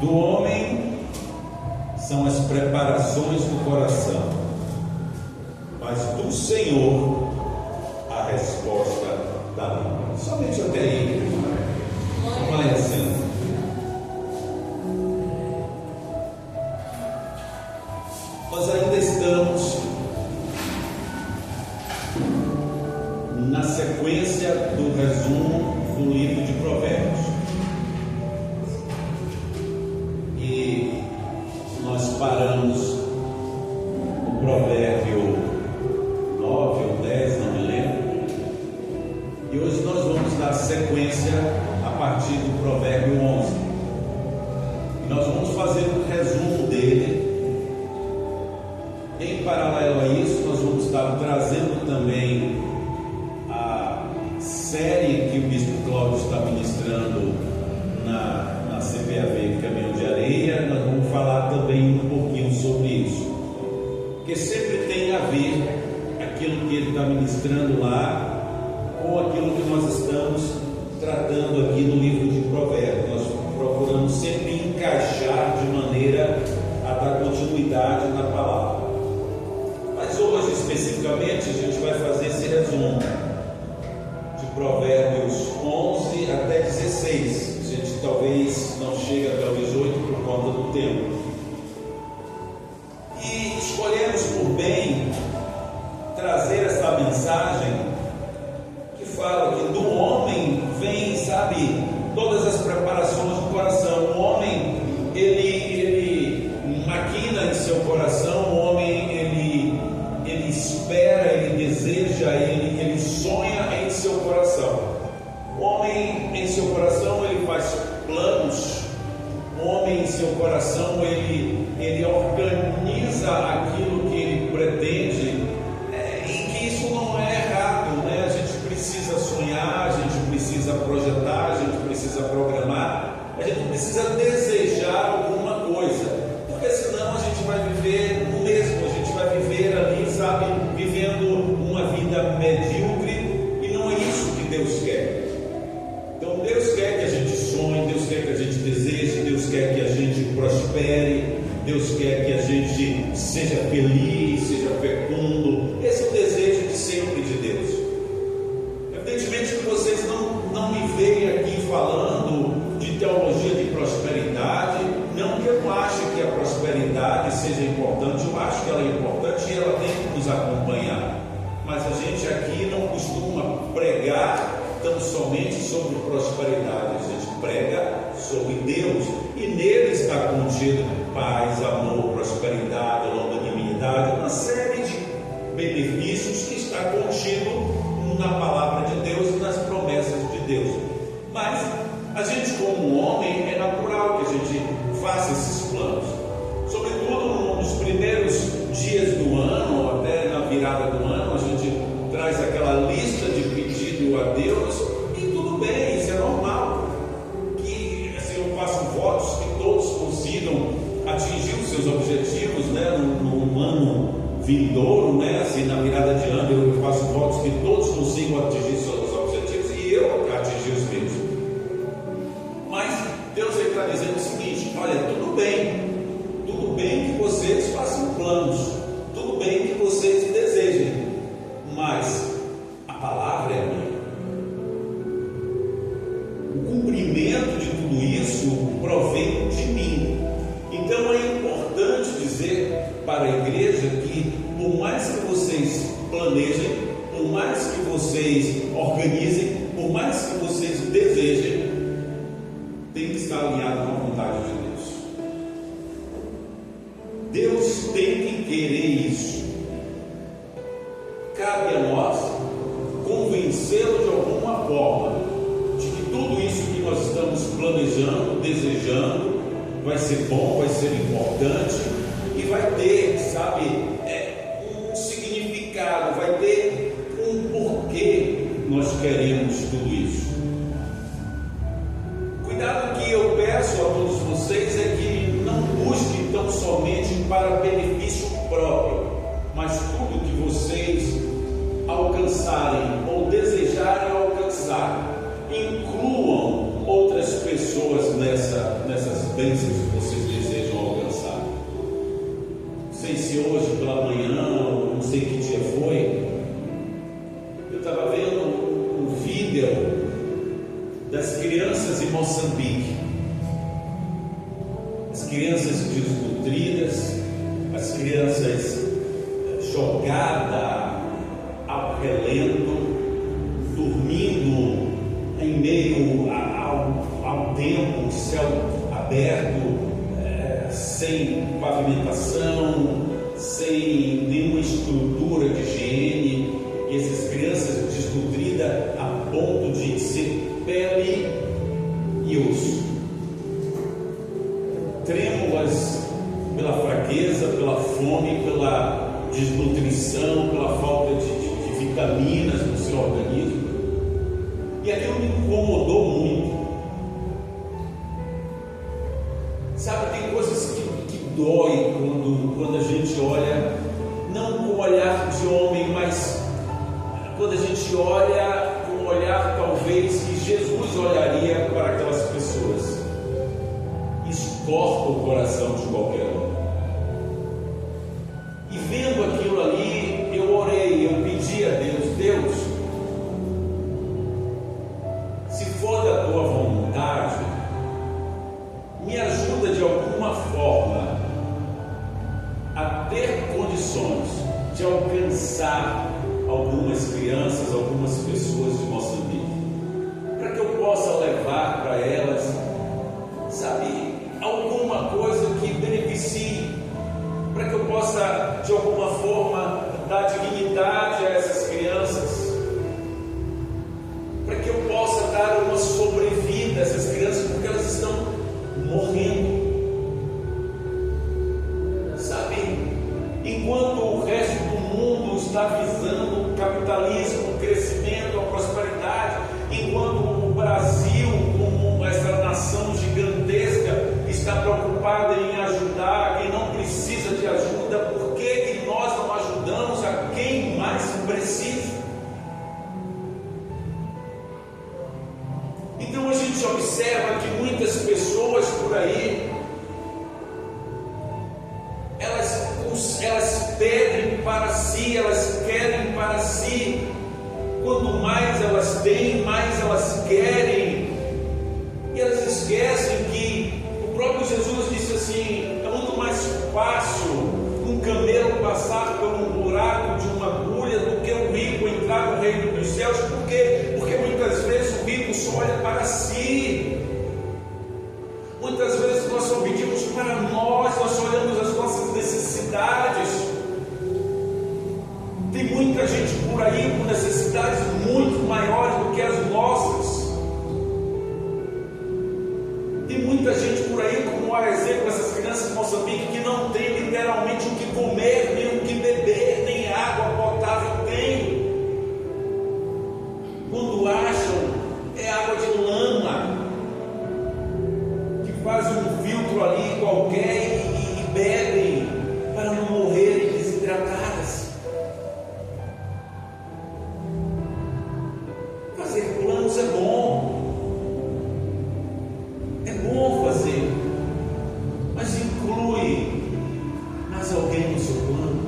Do homem são as preparações do coração, mas do Senhor a resposta da língua. Somente até aí. Vai assim. Nós ainda estamos na sequência do resumo do livro de Provérbios. E nós paramos no provérbio 9 ou 10, não me lembro. E hoje nós vamos dar sequência a partir do provérbio 11. E nós vamos fazer um resumo dele. Em paralelo a isso, nós vamos estar trazendo também a série que o Bispo Cláudio está ministrando na CPAV Caminhão de Areia. Nós vamos falar também um pouquinho sobre isso, porque sempre tem a ver aquilo que ele está ministrando lá com aquilo que nós estamos tratando aqui no livro de Provérbios. Nós procuramos sempre encaixar de maneira a dar continuidade na palavra. Mas hoje, especificamente, a gente vai fazer esse resumo de Provérbios 11 até 16. A gente talvez não chegue até o 18 por conta do tempo. E escolhemos por bem trazer essa mensagem que fala que do homem vem, sabe, todas as preparações do coração. O homem, ele maquina em seu coração, o homem, ele espera, ele deseja, ele sonha em seu coração. O homem em seu coração, ele faz planos. O homem em seu coração, ele organiza aquilo que ele pretende, e que isso não é errado, né? A gente precisa sonhar, a gente precisa projetar, a gente precisa programar, a gente precisa desejar alguma coisa, porque senão a gente vai viver no mesmo, a gente vai viver ali, sabe, vivendo uma vida medíocre, e não é isso que Deus quer. Então Deus quer que a gente sonhe, Deus quer que a gente deseje, Deus quer que a gente prospere, Deus quer que a gente seja feliz, seja fecundo. Esse é o desejo de sempre de Deus. Evidentemente que vocês não me veem aqui falando de teologia de prosperidade, não que eu não ache que a prosperidade seja importante, eu acho que ela é importante e ela tem que nos acompanhar, mas a gente aqui não costuma pregar tão somente sobre prosperidade, a gente prega sobre Deus, e nele está contido paz, amor, prosperidade, longanimidade, uma série de benefícios que está contido na palavra de Deus e nas promessas de Deus. Mas a gente, como homem, é natural que a gente faça esses planos, sobretudo nos primeiros dias do ano, até na virada do ano, a gente traz aquela lista de pedido a Deus, e tudo bem, isso é normal, que assim, eu faço votos que todos consigam atingir os seus objetivos, né, no ano vindouro, né, assim, na virada de ano eu faço votos que todos consigam atingir seus objetivos, e eu atingir os meus. Mas Deus está dizendo o seguinte: olha, tudo bem que vocês façam planos, tudo bem que vocês desejem, mas a palavra é minha. O cumprimento de tudo isso provém de mim. Então é importante dizer para a igreja que, por mais que vocês planejem, por mais que vocês organizem, por mais que vocês desejem, tem que estar alinhado com a vontade de Deus. Deus tem que querer isso. Cabe a nós convencê-lo de alguma forma de que tudo isso que nós estamos planejando, desejando, vai ser bom, vai ser importante e vai ter, sabe, um significado, vai ter um porquê nós queremos tudo isso. Cuidado que eu peço a todos vocês é que não busquem tão somente para benefício próprio, mas tudo que vocês alcançarem ou desejarem alcançar, incluam outras pessoas nessas bênçãos que vocês desejam alcançar. Não sei se hoje pela manhã, ou não sei que dia foi, eu estava vendo um vídeo das crianças em Moçambique. As crianças desnutridas, as crianças jogadas ao relento, dormindo em meio ao tempo, céu aberto, sem pavimentação, sem nenhuma estrutura de higiene, e essas crianças desnutridas a ponto de ser pele e osso, trêmulas pela fraqueza, pela fome, pela desnutrição, pela falta de vitaminas no seu organismo. E aquilo me incomodou muito. Sabe, tem coisas que dói quando a gente olha, não com o olhar de homem, mas quando a gente olha com um olhar talvez que Jesus olharia para aquelas pessoas. Isso corta o coração de qualquer um. E vendo aquilo ali, eu orei, eu pedi a Deus: Deus, se for da tua vontade, me ajuda de alguma forma a ter condições de alcançar algumas crianças, algumas pessoas de Moçambique, para que eu possa levar para elas, sabe, alguma coisa que beneficie, para que eu possa de alguma forma dar dignidade a essas crianças, para que eu possa dar uma sobrevida a essas crianças, porque elas estão morrendo. Sabe, enquanto o resto do mundo está visando o capitalismo, o crescimento, a prosperidade, enquanto o Brasil, como essa nação gigantesca, está preocupada em ajudar quem não precisa de ajuda, por que nós não ajudamos a quem mais precisa? Então a gente observa que muitas pessoas por aí, elas pedem para si, elas querem para si. Quanto mais elas têm, mais elas querem. E elas esquecem que o próprio Jesus disse assim: é muito mais fácil um camelo passar por um buraco de uma agulha do que o rico entrar no reino dos céus. Por quê? Porque muitas vezes o rico só olha para si. Muitas vezes nós só pedimos para nós só olhamos as nossas necessidades. Tem muita gente por aí com necessidades muito maiores do que as nossas. Tem muita gente por aí, como por exemplo essas crianças de Moçambique, que não tem literalmente o que comer, nem o que beber, nem água potável tem. Quando acham, é água de lama, que fazem um filtro ali qualquer e bebem para não morrerem desidratadas. Fazer planos é bom. É bom fazer, mas inclui mais alguém no seu plano.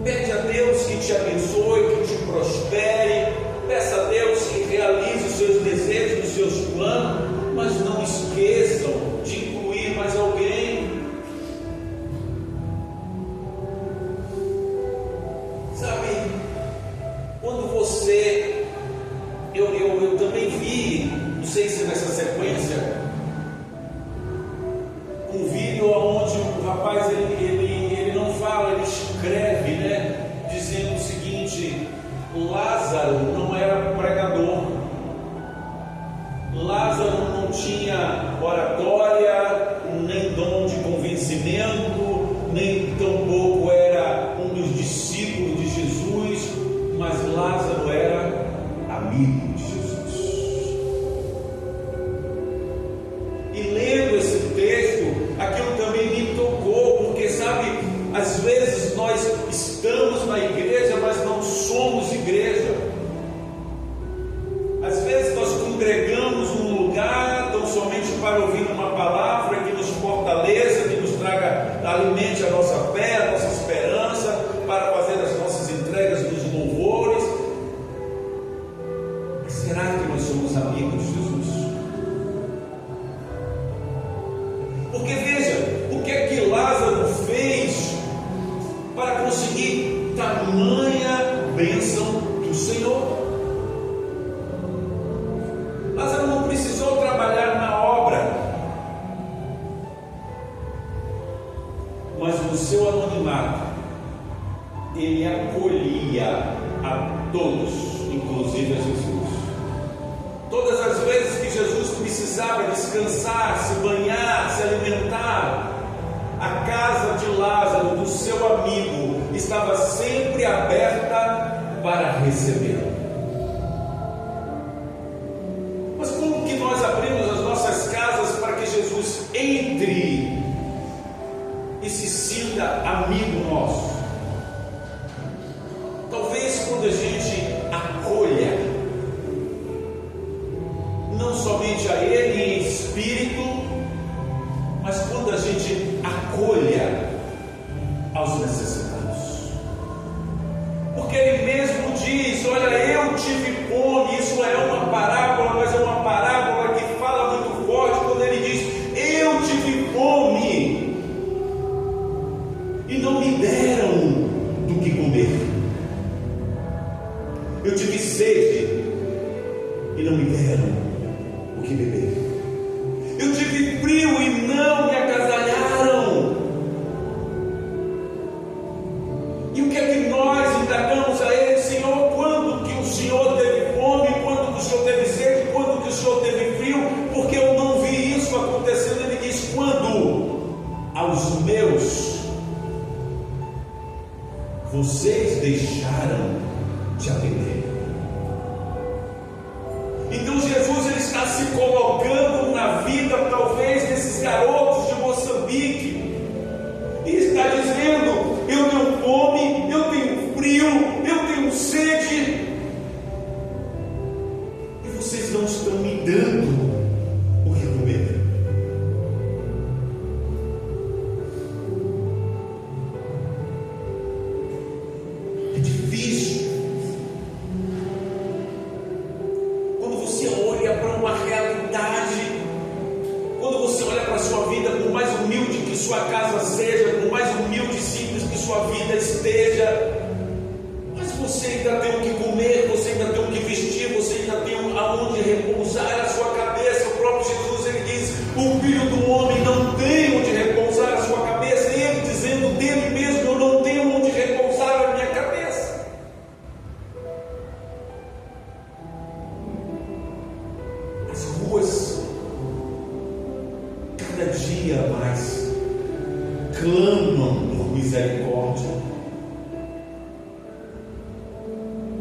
Pede a Deus que te abençoe, que te prospere. Peça a Deus que realize os seus desejos, os seus planos, mas não esqueçam de incluir mais alguém. Sabe, quando você, eu também vi, não sei se nessa sequência, um vídeo onde o rapaz ele não fala, ele escreve, né, dizendo o seguinte: Lázaro não era pregador, Lázaro não tinha oratória, nem dom de convencimento, nem tampouco era um dos discípulos de Jesus, mas Lázaro era amigo de Jesus. E lendo esse texto, aquilo também me tocou, porque sabe, às vezes nós estamos na igreja, mas não somos igreja. Às vezes nós congregamos num lugar tão somente para ouvir uma palavra, alimente a nossa fé, a nossa esperança, para fazer as nossas entregas dos louvores. Mas será que nós somos amigos de Jesus? Porque veja, o que é que Lázaro fez para conseguir tamanha bênção do Senhor? Lázaro não precisou trabalhar na obra, mas no seu anonimato ele acolhia a todos, inclusive a Jesus. Todas as vezes que Jesus precisava descansar, se banhar, se alimentar, a casa de Lázaro, do seu amigo, estava sempre aberta para recebê-lo. Mas como que nós abrimos as nossas casas para que Jesus entre e se sinta amigo nosso? Talvez quando a gente acolha, não somente a Ele em espírito, mas quando a gente acolha aos necessitados. Porque Ele mesmo diz: olha, eu tive fome. Isso é uma parábola, mas é uma parábola que fala muito forte quando Ele diz: eu tive fome e não me deram do que comer. Eu tive sede e não me deram o que beber. Eu tive frio e não me agasalharam. E o que é que nós indagamos a Ele? Senhor, quando que o Senhor teve fome? Quando que o Senhor teve sede? Quando que o Senhor teve frio? Porque eu não vi isso acontecendo. Ele diz: quando aos meus vocês deixaram de atender. Então Jesus, ele está se colocando na vida, talvez, desses garotos de Moçambique, e está dizendo: eu tenho fome, eu tenho frio, eu tenho sede, e vocês não estão me dando o que comer. É difícil quando você olha para uma realidade, quando você olha para a sua vida, por mais humilde que sua casa seja, por mais humilde e simples que sua vida esteja, mas você ainda tem o que comer, você ainda tem o que vestir, você ainda tem aonde repousar a sua cabeça. O próprio Jesus, ele diz: o Filho do Homem não tem onde repousar a sua cabeça. Ele dizendo dele mesmo: eu não tenho onde repousar a minha cabeça. As ruas cada dia mais clamam por misericórdia.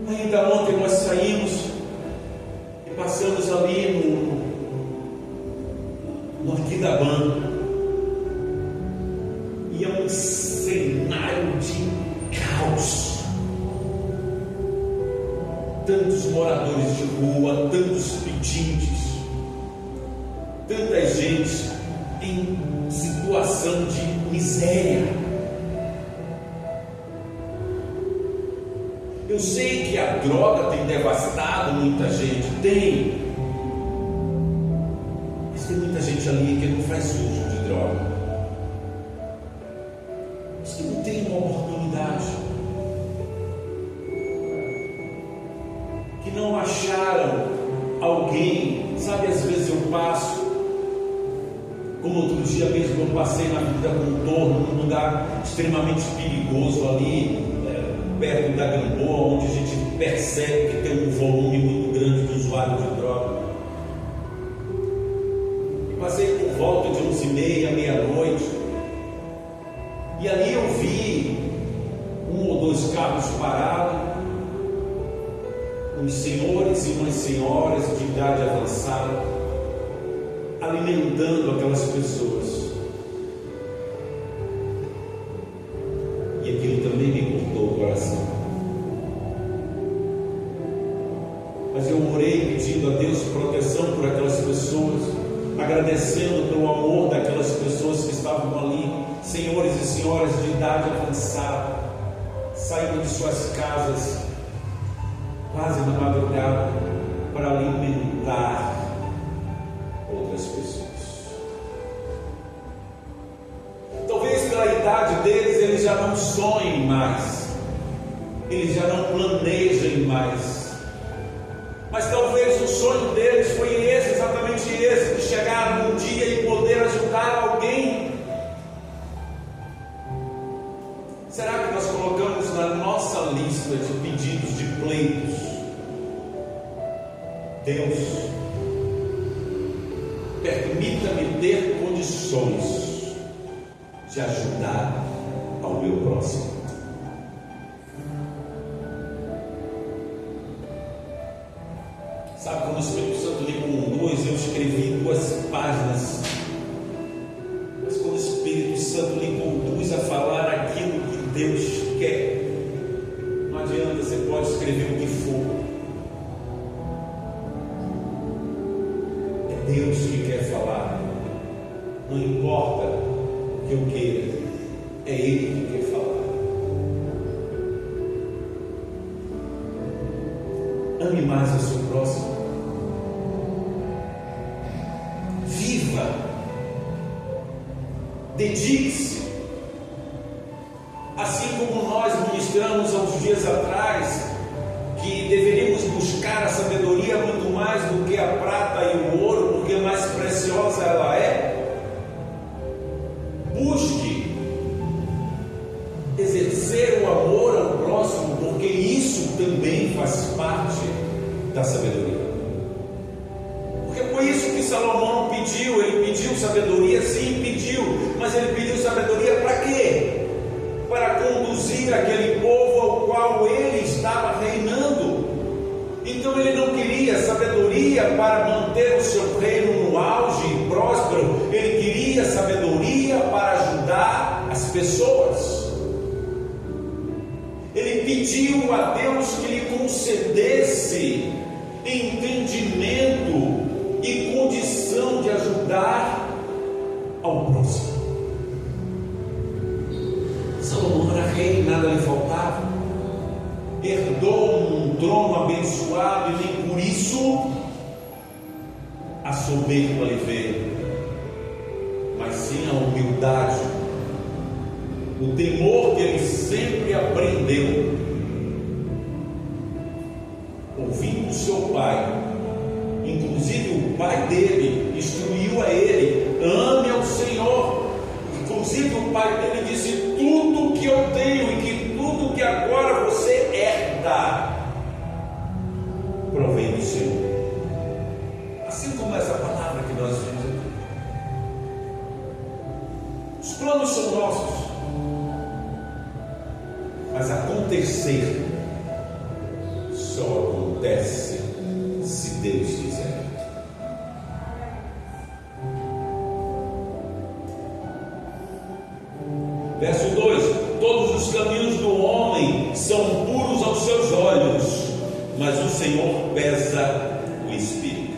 Ainda ontem nós saímos e passamos ali no Arquidaban, e é um cenário de caos. Tantos moradores de rua, tantos pedintes, tanta gente em situação de miséria. Eu sei que a droga tem devastado muita gente, mas tem muita gente ali que não faz uso de droga, mas que não tem uma oportunidade, que não acharam alguém. Sabe, às vezes eu passo, como outro dia mesmo eu passei na Vida Contorno, num lugar extremamente perigoso ali, perto da Gamboa, onde a gente percebe que tem um volume muito grande de usuários de droga. E passei por volta de 11h30, meia-noite, e ali eu vi um ou dois carros parados, uns senhores e umas senhoras de idade avançada, alimentando aquelas pessoas. E aquilo também me cortou o coração. Mas eu orei pedindo a Deus proteção por aquelas pessoas, agradecendo pelo amor daquelas pessoas que estavam ali, senhores e idade avançada, saindo de suas casas quase na madrugada para alimentar outras pessoas. Talvez pela idade deles, eles já não sonhem mais, eles já não planejem mais, mas talvez o sonho deles foi esse, exatamente esse, de chegar um dia e poder ajudar alguém. Será que nós colocamos na nossa lista de pedidos de pleitos: Deus, permita-me ter condições de ajudar ao meu próximo? Sabe, quando o Espírito Santo me conduz, eu escrevi 2 páginas, mas quando o Espírito Santo me conduz a falar aquilo que Deus quer, não adianta, você pode escrever o que for, é Deus que quer falar, não importa o que eu queira, é Ele que quer falar. Ame mais o seu próximo, viva, dedique-se, assim como nós ministramos há uns dias atrás, que deveríamos buscar a sabedoria muito mais do que a prata e o ouro, porque mais preciosa ela é. Busque exercer o amor ao próximo, porque isso também faz parte da sabedoria. Porque foi isso que Salomão pediu. Ele pediu sabedoria, sim, pediu, mas ele pediu sabedoria para quê? Para conduzir aquele povo ao qual ele estava reinando. Então ele não queria sabedoria para manter o seu reino no auge e próspero, ele queria sabedoria para ajudar as pessoas. Ele pediu a Deus que lhe concedesse entendimento e condição de ajudar ao próximo. Salomão era rei, nada lhe faltava, herdou um trono abençoado e nem por isso a soberba lhe veio, mas sim a humildade, o temor que ele sempre aprendeu, ouvindo seu pai. Inclusive o pai dele instruiu a ele: ame ao Senhor. Inclusive o pai dele disse: tudo que eu tenho e que tudo que agora você herda provém do Senhor. Assim como essa palavra que nós vimos aqui. Os planos são nossos, mas acontecer só acontece se Deus quiser. Verso 2: todos os caminhos do homem são puros aos seus olhos, mas o Senhor pesa o espírito.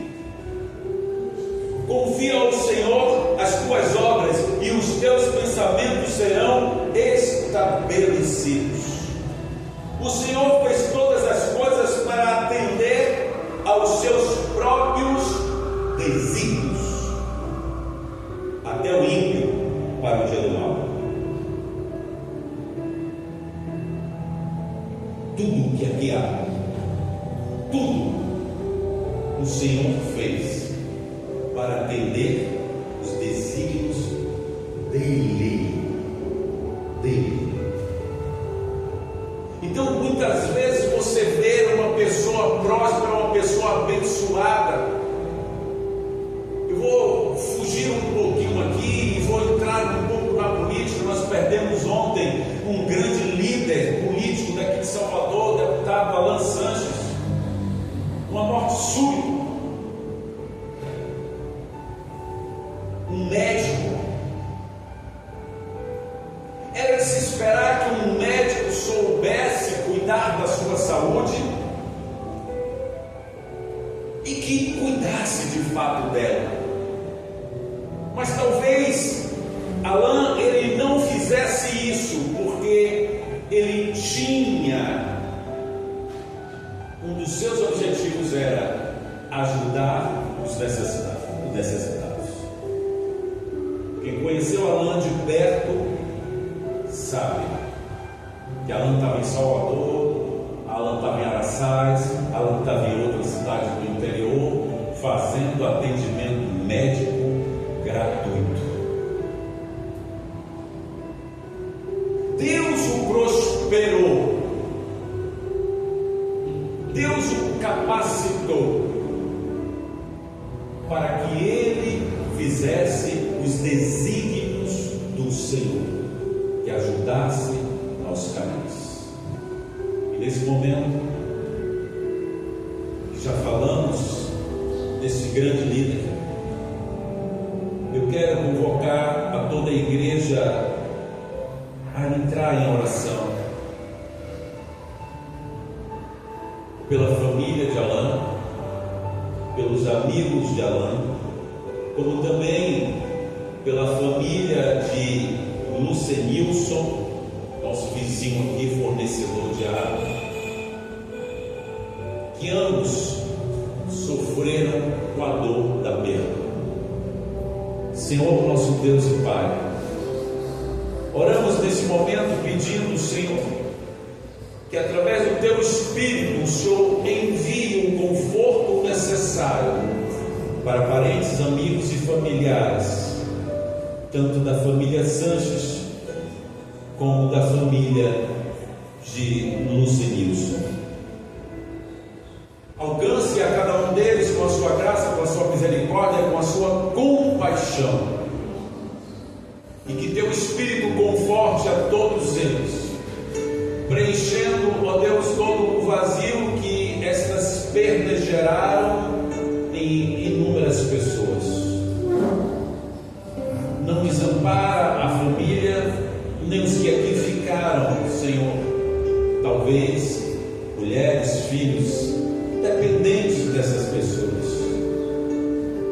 Confia ao Senhor as tuas obras e os teus pensamentos serão estabelecidos. O Senhor fez todas as coisas para atender aos seus próprios desígnios, até o ímpio para o dia do mal. Tudo que aqui há, tudo o Senhor fez para atender os desígnios dele. Então muitas vezes você vê uma pessoa próspera, uma pessoa abençoada. Eu vou fugir um pouquinho aqui e vou entrar um pouco na política. Nós perdemos ontem um grande líder político daqui de Salvador, o deputado Alan Sanches, uma morte súbita. Um médico. Era de se esperar que um médico soubesse cuidar da sua saúde e que cuidasse de fato dela. Mas talvez Alan ele não fizesse isso, seus objetivos era ajudar os necessitados. Quem conheceu Alain de perto sabe que Alain estava em Salvador, Alain estava em Araçás, Alain estava em outras cidades do interior, fazendo atendimento médico gratuito. Deus o prosperou, Deus o capacitou para que ele fizesse os desígnios do Senhor, que ajudasse aos carentes. E nesse momento, que já falamos desse grande líder, eu quero convocar a toda a igreja a entrar em oração pela família de Alain, pelos amigos de Alain, como também pela família de Lucenilson, nosso vizinho aqui, fornecedor de água, que ambos sofreram com a dor da perda. Senhor, nosso Deus e Pai, oramos nesse momento pedindo, Senhor, que através do Teu Espírito o Senhor envie o conforto necessário para parentes, amigos e familiares, tanto da família Sanches como da família de Lucenilson. Alcance a cada um deles com a sua graça, com a sua misericórdia, com a sua compaixão, e que Teu Espírito conforte a todos eles, preenchendo, ó Deus, todo o vazio que estas perdas geraram em inúmeras pessoas. Não desampara a família, nem os que aqui ficaram, Senhor, talvez mulheres, filhos, dependentes dessas pessoas.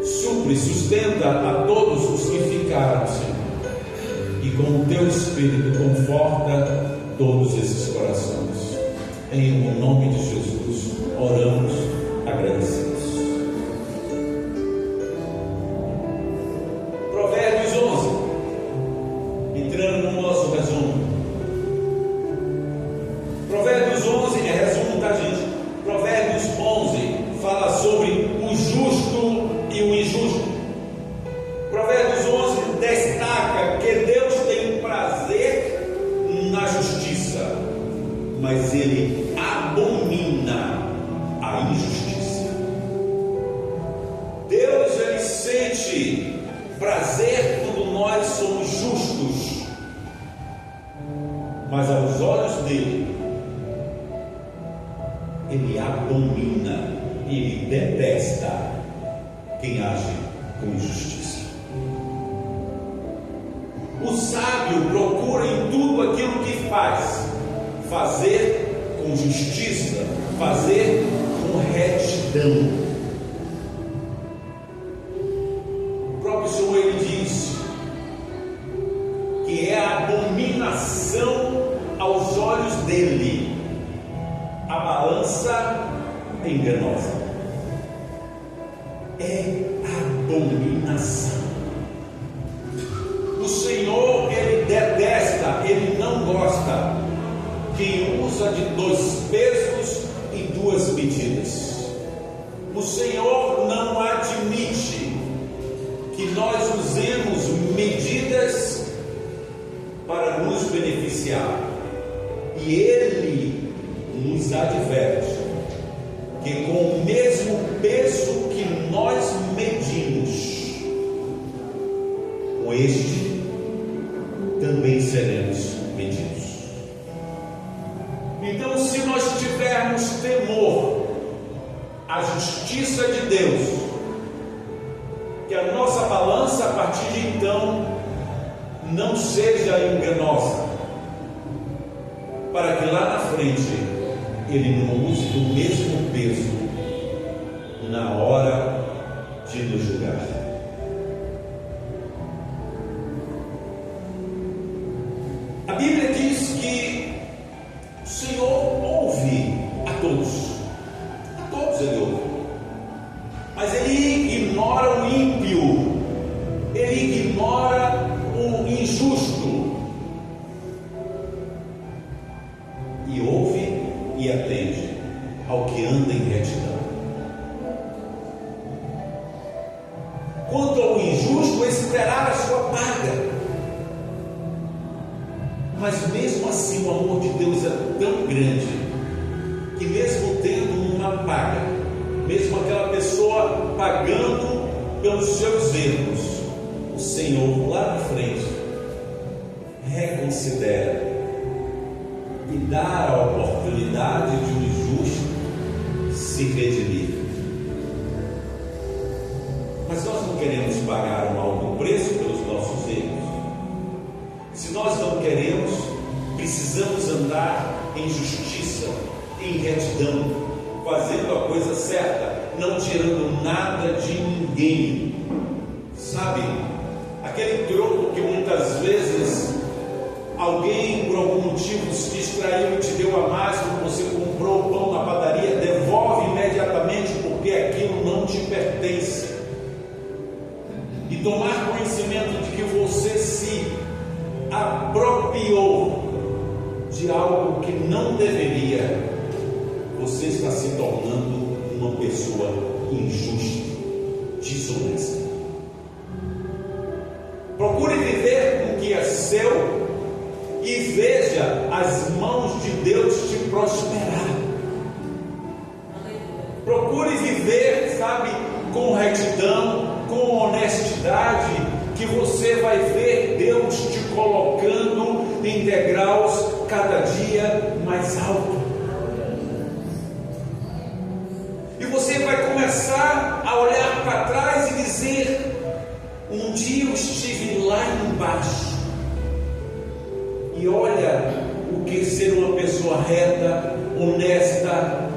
Supre, sustenta a todos os que ficaram, Senhor, e com o Teu Espírito conforta todos esses corações. Em o nome de Jesus oramos agradecidos. Provérbios 11, entrando no nosso resumo. Provérbios 11 é resumo, tá, gente? Provérbios 11 fala sobre o justo e o injusto. Provérbios 11 destaca que Deus tem prazer na justiça, mas Ele abomina a injustiça. Deus, Ele sente prazer quando nós somos justos, mas aos olhos dele, Ele abomina, Ele detesta quem age com injustiça. O sábio procura em tudo aquilo que faz, fazer com justiça, fazer com retidão. O próprio Senhor, Ele diz que é a abominação aos olhos dele a balança enganosa. É abominação. O Senhor, Ele detesta, Ele não gosta quem usa de 2 pesos e 2 medidas. O Senhor não admite que nós usemos medidas para nos beneficiar, e Ele nos adverte que com o mesmo peso que nós medimos, com este também seremos medidos. Então, se nós tivermos temor à justiça de Deus, que a nossa balança a partir de então não seja enganosa, para que lá na frente Ele não use do mesmo peso na hora de nos julgar. A Bíblia diz que o Senhor ouve a todos. ignora o injusto e ouve e atende ao que anda em retidão. Quanto ao injusto, esperar a sua paga. Mas mesmo assim o amor de Deus é tão grande que mesmo tendo uma paga, mesmo aquela pessoa pagando pelos seus erros, o Senhor lá na frente reconsidera e dá a oportunidade de um injusto se redimir. Mas nós não queremos pagar um alto preço pelos nossos erros. Se nós não queremos, precisamos andar em justiça, em retidão, fazendo a coisa certa, não tirando nada de ninguém. Sabe, aquele troco que muitas vezes alguém por algum motivo se distraiu e te deu a mais quando você comprou o pão na padaria, devolve imediatamente, porque aquilo não te pertence. E tomar conhecimento de que você se apropriou de algo que não deveria, você está se tornando uma pessoa injusta, desonesta. Procure viver com o que é seu e veja as mãos de Deus te prosperar. Procure viver, sabe, com retidão, com honestidade, que você vai ver Deus te colocando em degraus cada dia mais alto. E você vai começar a olhar para trás e dizer: um dia eu estive lá embaixo. E olha o que ser uma pessoa reta, honesta,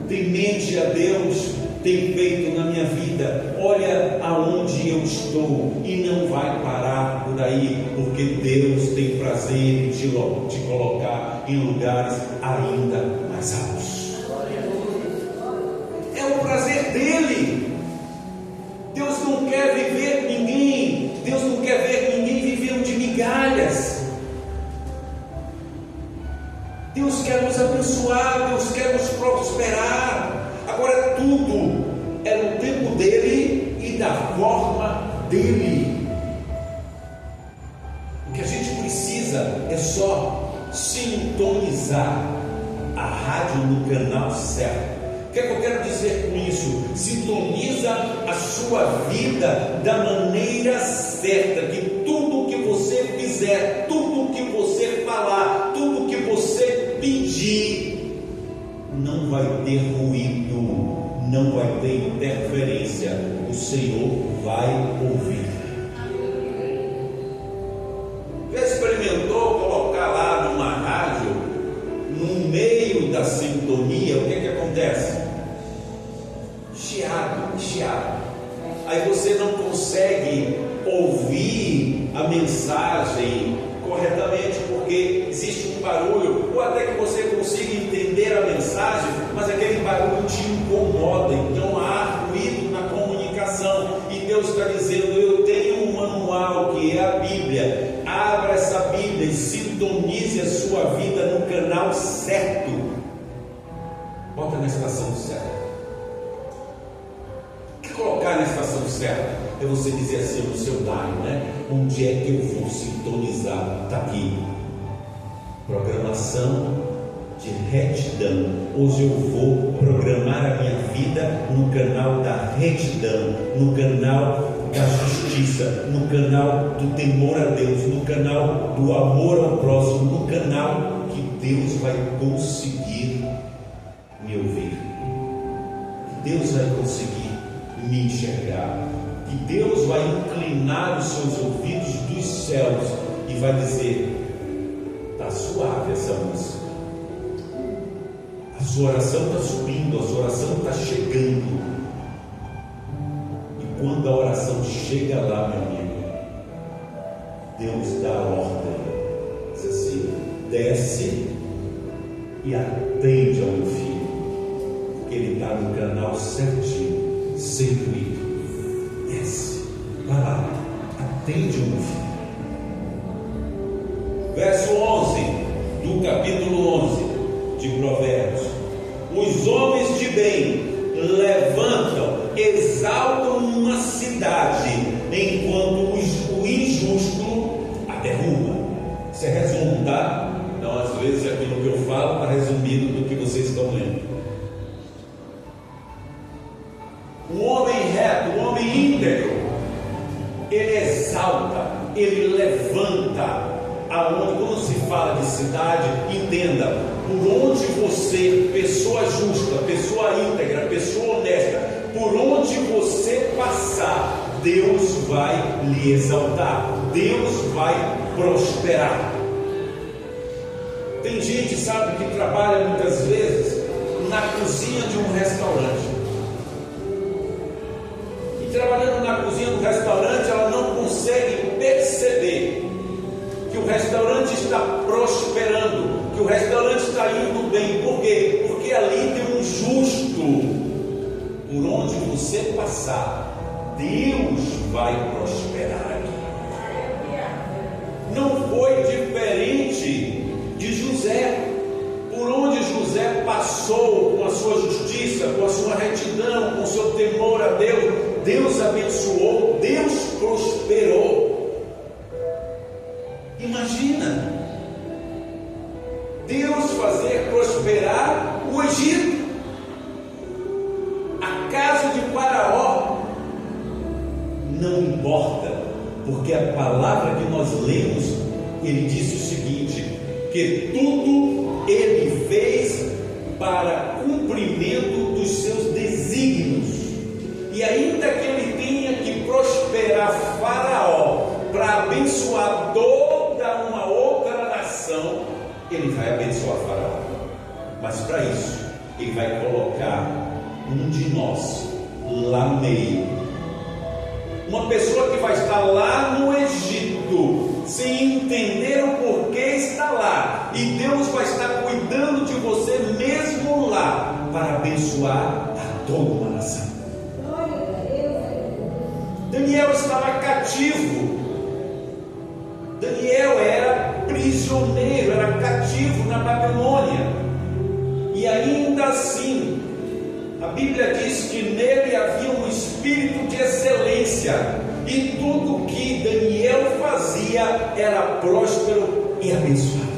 temente a Deus tem feito na minha vida. Olha aonde eu estou, e não vai parar por aí, porque Deus tem prazer em te colocar em lugares ainda mais altos. É o prazer dele. Deus não quer viver ninguém, Deus não quer ver ninguém vivendo de migalhas. Deus quer nos abençoar, Deus quer nos prosperar. Agora tudo é no tempo dele e da forma dele. O que a gente precisa é só sintonizar a rádio no canal certo. O que é que eu quero dizer com isso? Sintoniza a sua vida da maneira certa, que tudo que você fizer, tudo que você falar, tudo que você pedir, não vai ter ruído, não vai ter interferência, o Senhor vai ouvir. Já experimentou colocar lá numa rádio, no meio da sintonia, o que é que acontece? Chiado. Aí você não consegue ouvir a mensagem corretamente, porque existe um barulho, ou até que você consiga entender a mensagem, mas aquele barulho te incomoda. Então há ruído na comunicação, e Deus está dizendo: eu tenho um manual que é a Bíblia. Abra essa Bíblia e sintonize a sua vida no canal certo. Bota na estação certa. O que colocar na estação certa? É você dizer assim no seu diário, né? Onde é que eu vou sintonizar? Está aqui. Programação de retidão. Hoje eu vou programar a minha vida no canal da retidão, no canal da justiça, no canal do temor a Deus, no canal do amor ao próximo, no canal que Deus vai conseguir me ouvir, que Deus vai conseguir me enxergar, que Deus vai inclinar os seus ouvidos dos céus e vai dizer: está suave essa música, a sua oração está subindo, a sua oração está chegando. E quando a oração chega lá, meu amigo, Deus dá a ordem, diz assim: desce e atende ao meu filho, porque ele está no canal certinho, sem ruído. Desce, vai lá, atende o meu filho. Verso 11 do capítulo 11 de Provérbios: os homens de bem levantam, exaltam uma cidade, enquanto o injusto a derruba. Isso é resumo, tá? Então, às vezes, aquilo que eu falo está resumido do que vocês estão lendo. O homem reto, o homem íntegro, ele exalta, ele levanta. Aonde, quando se fala de cidade, entenda, por onde você, pessoa justa, pessoa íntegra, pessoa honesta, por onde você passar, Deus vai lhe exaltar, Deus vai prosperar. Tem gente, sabe, que trabalha muitas vezes na cozinha de um restaurante. E trabalhando na cozinha do restaurante, ela não consegue perceber que o restaurante está prosperando, que o restaurante está indo bem. Por quê? Porque ali tem um justo. Por onde você passar, Deus vai prosperar aqui. Não foi diferente de José. Por onde José passou com a sua justiça, com a sua retidão, com o seu temor a Deus, Deus abençoou, Deus prosperou. Imagina Deus fazer prosperar o Egito, a casa de Faraó. Não importa, porque a palavra que nós lemos, ele disse o seguinte: que tudo ele fez para cumprimento dos seus desígnios. E ainda que ele tenha que prosperar Faraó para abençoar toda uma outra nação, ele vai abençoar Faraó. Mas para isso, ele vai colocar um de nós lá no meio. Uma pessoa que vai estar lá no Egito, sem entender o porquê está lá, e Deus vai estar cuidando de você mesmo lá, para abençoar a toda uma nação. Daniel estava cativo. Daniel era prisioneiro, era cativo na Babilônia. E ainda assim, a Bíblia diz que nele havia um espírito de excelência. E tudo que Daniel fazia era próspero e abençoado.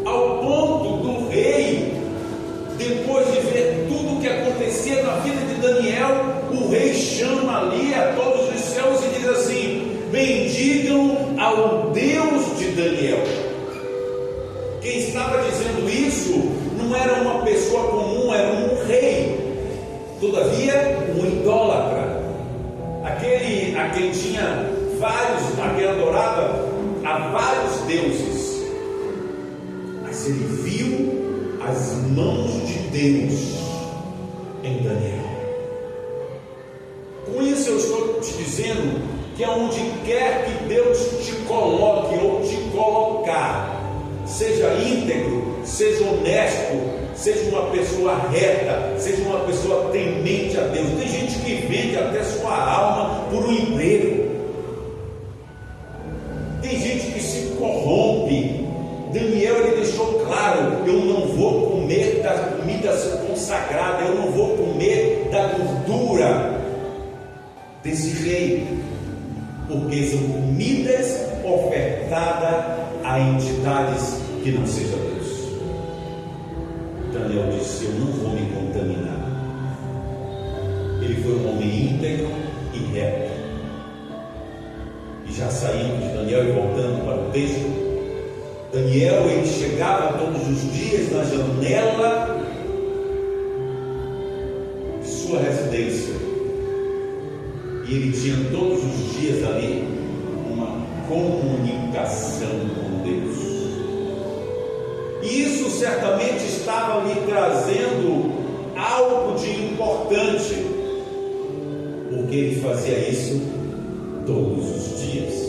Ao ponto do rei, depois de ver tudo o que acontecia na vida de Daniel, o rei chama ali a todos os céus e diz assim: bendigam ao Deus de Daniel. Quem estava dizendo isso não era uma pessoa comum, era um rei. Todavia, um idólatra, aquele a quem tinha vários, a quem adorava a vários deuses. Mas ele viu as mãos de Deus em Daniel. Com isso eu estou te dizendo que aonde quer que Deus te coloque ou te colocar, seja íntegro, seja honesto, seja uma pessoa reta, seja uma pessoa temente a Deus. Tem gente que vende até sua alma por um emprego. Tem gente que se corrompe. Daniel, ele deixou claro: eu não vou comer das comidas consagradas, eu não vou comer da gordura desse rei, porque são comidas ofertadas a entidades que não sejam Deus. Daniel disse: eu não vou me contaminar. Ele foi um homem íntegro e reto. E já saindo de Daniel e voltando para o texto, Daniel, ele chegava todos os dias na janela de sua residência, e ele tinha todos os dias ali uma comunicação com Deus. E isso certamente estava lhe trazendo algo de importante, porque ele fazia isso todos os dias.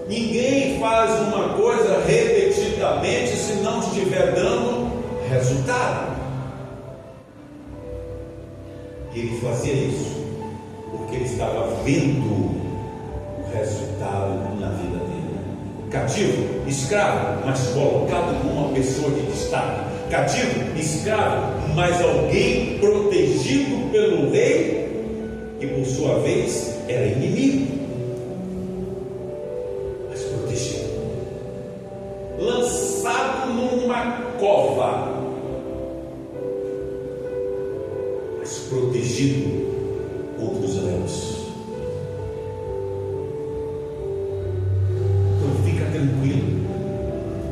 Ninguém faz uma coisa repetidamente se não estiver dando resultado. E ele fazia isso porque ele estava vendo cativo, escravo, mas colocado como uma pessoa de destaque. Cativo, escravo, mas alguém protegido pelo rei, que por sua vez era inimigo, mas protegido. Lançado numa cova, mas protegido contra os leões. Então fica tranquilo.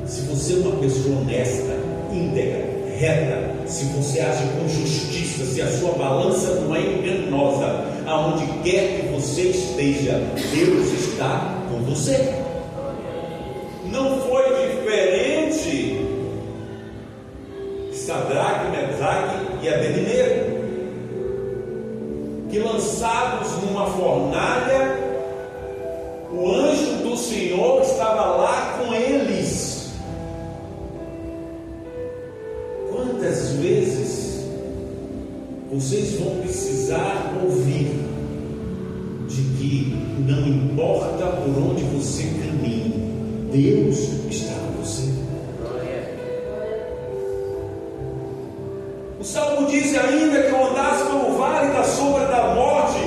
Se você é uma pessoa honesta, íntegra, reta, se você age com justiça, se a sua balança não é enganosa, aonde quer que você esteja, Deus está com você. Não foi diferente de Sadraque, Mesaque e Abednego, que lançados numa fornalha, o anjo do Senhor estava lá com eles. Quantas vezes vocês vão precisar ouvir de que não importa por onde você caminhe, Deus está com você. O Salmo diz ainda que eu andasse pelo vale da sombra da morte,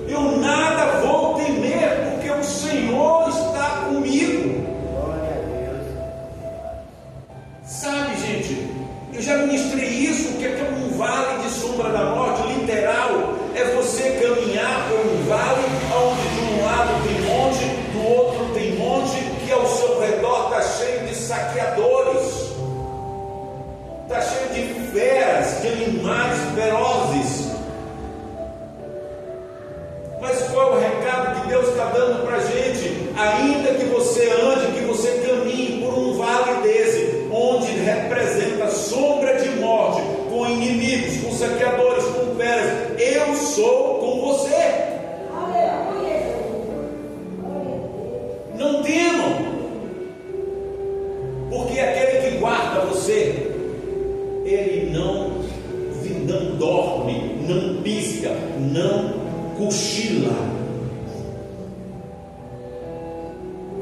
eu nada vou temer, porque o Senhor está comigo. Sabe, gente, eu já ministrei isso, que é um vale de sombra da morte, literal, é você caminhar por um vale, onde de um lado tem monte, do outro tem monte, que ao seu redor está cheio de saqueadores, está cheio de feras, de animais ferozes. Mas qual é o recado que Deus está dando para a gente? Ainda que você ande, que você caminhe por um vale desse, onde representa sombra de morte, com inimigos, com saqueadores, com feras, eu sou com você. Não temam, porque aquele que guarda você, ele não dorme, não pisca, não cochila.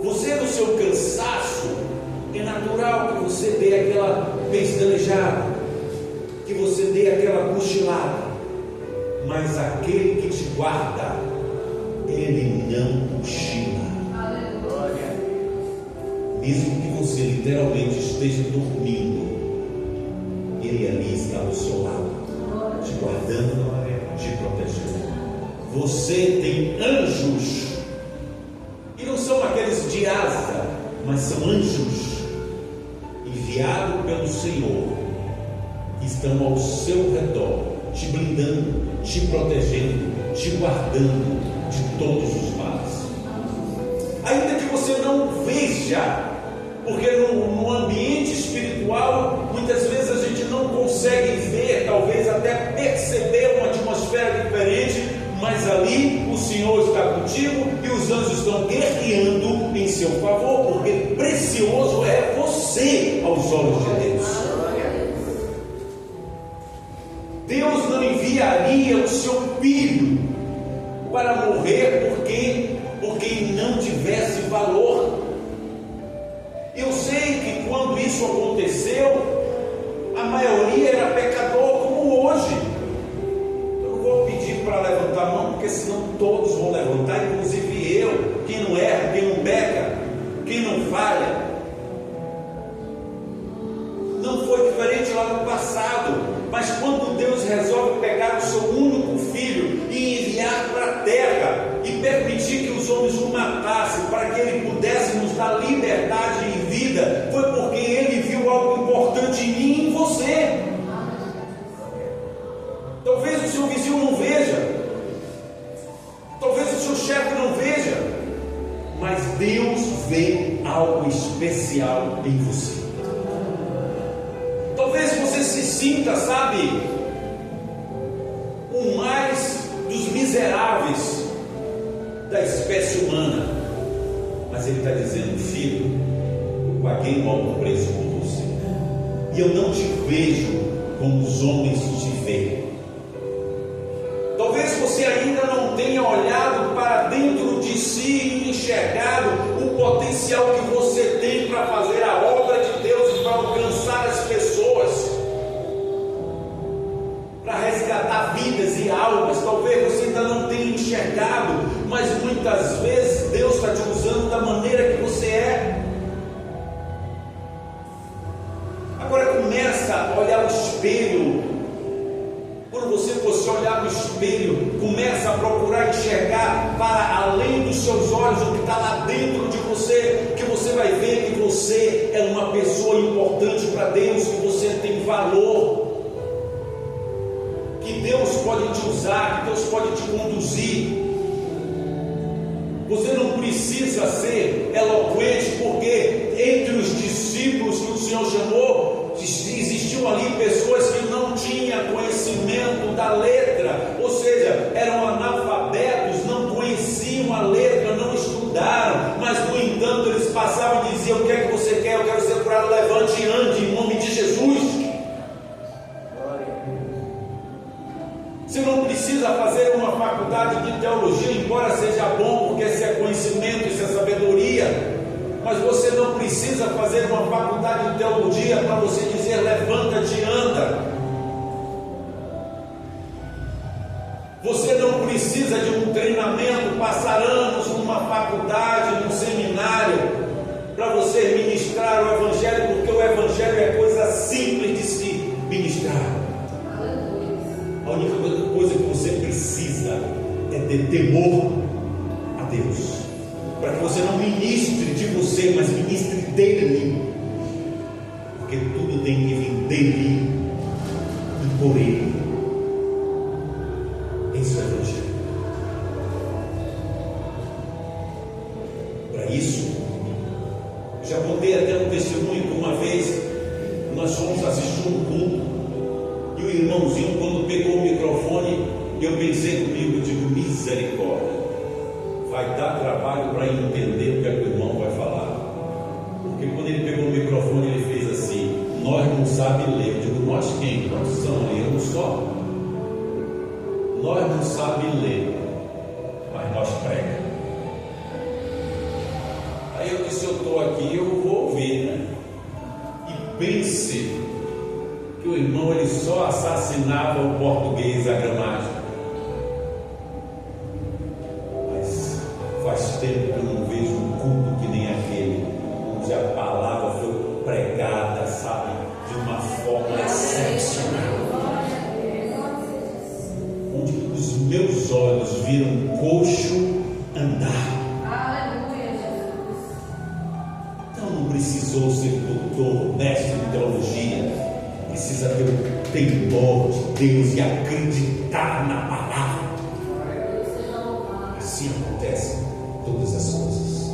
Você, no seu cansaço, é natural que você dê aquela pestelejada, que você dê aquela cochilada, mas aquele que te guarda, ele não cochila. Mesmo que você literalmente esteja dormindo, ele ali está ao seu lado, te guardando, te protegendo. Você tem anjos, e não são aqueles de asa, mas são anjos enviados pelo Senhor, que estão ao seu redor, te blindando, te protegendo, te guardando de todos os males. Ainda que você não veja, porque no ambiente espiritual, muitas vezes a gente não consegue ver, talvez até perceber uma atmosfera diferente, mas ali o Senhor está contigo e os anjos estão guerreando em seu favor, porque precioso é você aos olhos de Deus. Deus não enviaria o seu filho para morrer porque não tivesse valor. Eu sei que quando isso aconteceu, a maioria era pecador, como hoje. Eu não vou pedir para levantar a mão, porque senão todos vão levantar, inclusive eu, quem não erra, quem não peca, quem não falha. Não foi diferente lá no passado, mas quando Deus resolve pegar o seu único filho e enviar para a terra e permitir que os homens o matassem, para que ele pudesse nos dar liberdade e vida, foi porque ele viu algo importante em mim e em você. Talvez o seu vizinho não veja, talvez o seu chefe não veja, mas Deus vê algo especial em você. Talvez você se sinta, sabe, o mais dos miseráveis da espécie humana, mas Ele está dizendo: filho, eu paguei um alto preço por você, e eu não te vejo como os homens te veem. Talvez você ainda não tenha olhado para dentro de si e enxergado o potencial que mas muitas vezes Deus está te usando da maneira que você é. Agora começa a olhar o espelho. Quando você olhar no espelho, começa a procurar enxergar para além dos seus olhos o que está lá dentro de você, que você vai ver que você é uma pessoa importante para Deus, que você tem valor, que Deus pode te usar, que Deus pode te conduzir. Você não precisa ser eloquente, porque entre os discípulos que o Senhor chamou, existiam ali pessoas que não tinham conhecimento da letra, ou seja, eram analfabetos, não conheciam a letra, não estudaram, mas no entanto eles passavam e diziam: o que é que você quer? Eu quero ser curado, levante e ande em nome de Jesus. Você não precisa fazer uma faculdade de teologia, embora seja bom, porque isso é conhecimento, isso é sabedoria. Mas você não precisa fazer uma faculdade de teologia para você dizer: levanta-te e anda. Você não precisa de um treinamento, passar anos numa faculdade, num seminário, para você ministrar o Evangelho, porque o Evangelho é coisa simples de se ministrar. A única coisa que você precisa é ter temor a Deus, para que você não ministre de você, mas ministre dele, porque tudo tem que vir dele e por ele. Esse é o Evangelho. Para isso, já contei até um testemunho que uma vez nós fomos assistir um culto, e o irmãozinho, quando pegou o microfone, eu pensei comigo, digo: misericórdia, vai dar trabalho para entender o que o irmão vai falar. Porque quando ele pegou o microfone, ele fez assim: nós não sabemos ler. Eu digo: nós quem? Nós somos eu só. Nós não sabemos ler, mas nós pregamos. Aí eu disse: eu estou aqui, eu vou ouvir, né? E pense que o irmão, ele só assassinava o português, a gramática. Mas faz tempo que eu não vejo um culto que nem aquele, onde a palavra foi pregada, sabe, de uma forma excepcional, onde os meus olhos viram um coxo andar. Então não precisou ser doutor, mestre em teologia. Precisa ter o temor de Deus e acreditar na palavra. Assim acontecem todas as coisas.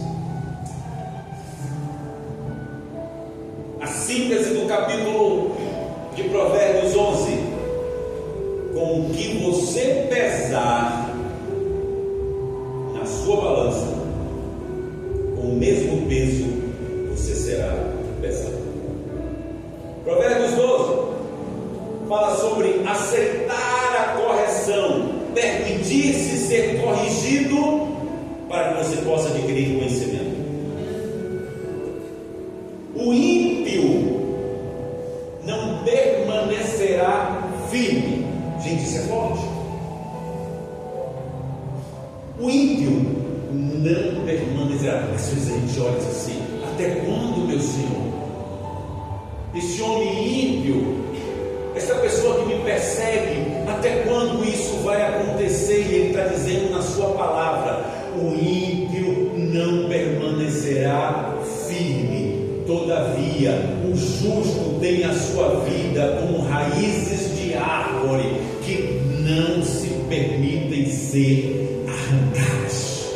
A síntese do capítulo de Provérbios 11: com o que você pesar na sua balança, com o mesmo peso você será pesado. Provérbios 12 fala sobre aceitar a correção, permitir-se ser corrigido, para que você possa adquirir conhecimento. O ímpio não permanecerá firme. Gente, isso é forte. O ímpio não permanecerá. Às vezes a gente olha assim: até quando, meu Senhor? Esse homem ímpio, essa pessoa que me persegue, até quando isso vai acontecer? E ele está dizendo na sua palavra: o ímpio não permanecerá firme. Todavia, o justo tem a sua vida como raízes de árvore, que não se permitem ser arrancadas.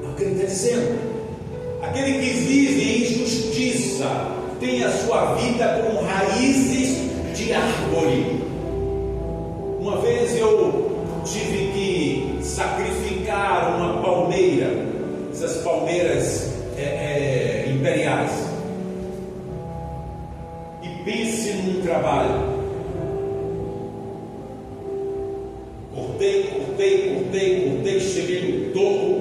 É o que ele está dizendo. Aquele que vive em justiça tem a sua vida como raízes de árvore. Uma vez eu tive que sacrificar uma palmeira, essas palmeiras imperiais. E pense num trabalho. Cortei, cheguei no topo.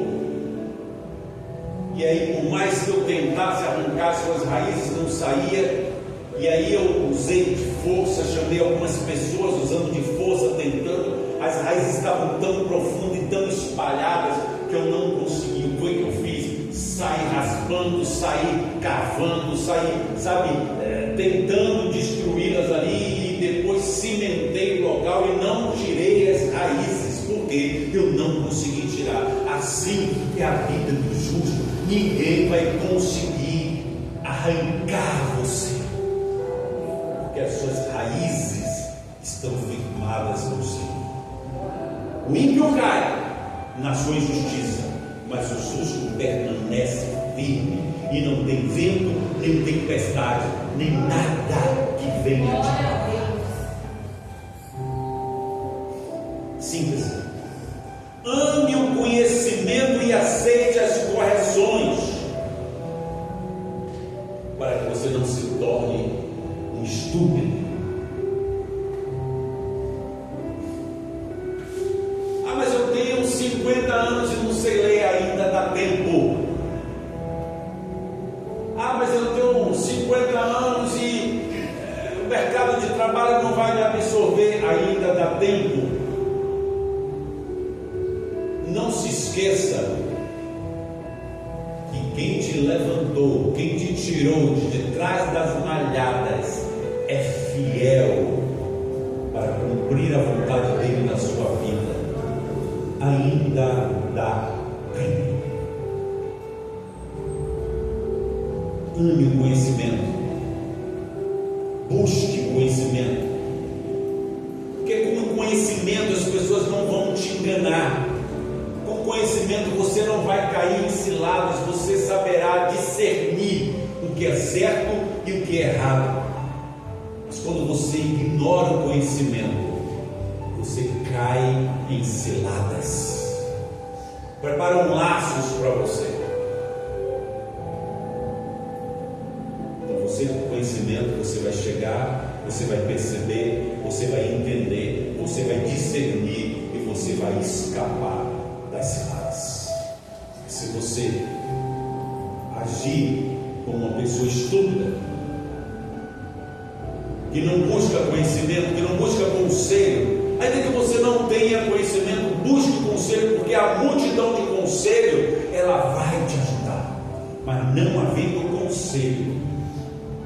E aí, por mais que eu tentasse arrancar suas raízes, não saía. E aí eu usei de força, chamei algumas pessoas usando de força, tentando. as raízes estavam tão profundas e tão espalhadas que eu não consegui. O que foi que eu fiz? Saí raspando, saí cavando, saí, tentando destruí-las ali, e depois cimentei o local e não tirei as raízes, porque eu não consegui tirar. Assim é a vida do justo. Ninguém vai conseguir arrancar você, porque as suas raízes estão firmadas no Senhor. O ímpio cai na sua injustiça, mas o justo permanece firme, e não tem vento, nem tempestade, nem nada que venha te abalar. Simples. Ame o conhecimento e aceite as correções, para que você não se torne um estúpido. Mas eu tenho 50 anos e não sei ler ainda, dá tempo. Mas eu tenho 50 anos e o mercado de trabalho não vai me absorver, ainda dá tempo. Não se esqueça que quem te levantou, quem te tirou de trás das malhadas é fiel para cumprir a vontade dele na sua vida. Ainda dá tempo. Ame o conhecimento, busque o conhecimento, porque com o conhecimento as pessoas não vão te enganar. Com o conhecimento você não vai cair em ciladas, você saberá discernir o que é certo e o que é errado. Mas quando você ignora o conhecimento, você cai em ciladas. Preparam laços para você. Então você, com conhecimento, você vai chegar, você vai perceber, você vai entender, você vai discernir e você vai escapar das ciladas. Se você agir como uma pessoa estúpida, que não busca conhecimento, que não busca conselho, ainda que você não tenha conhecimento, busque conselho, porque a multidão de conselho, ela vai te ajudar. Mas não havendo conselho,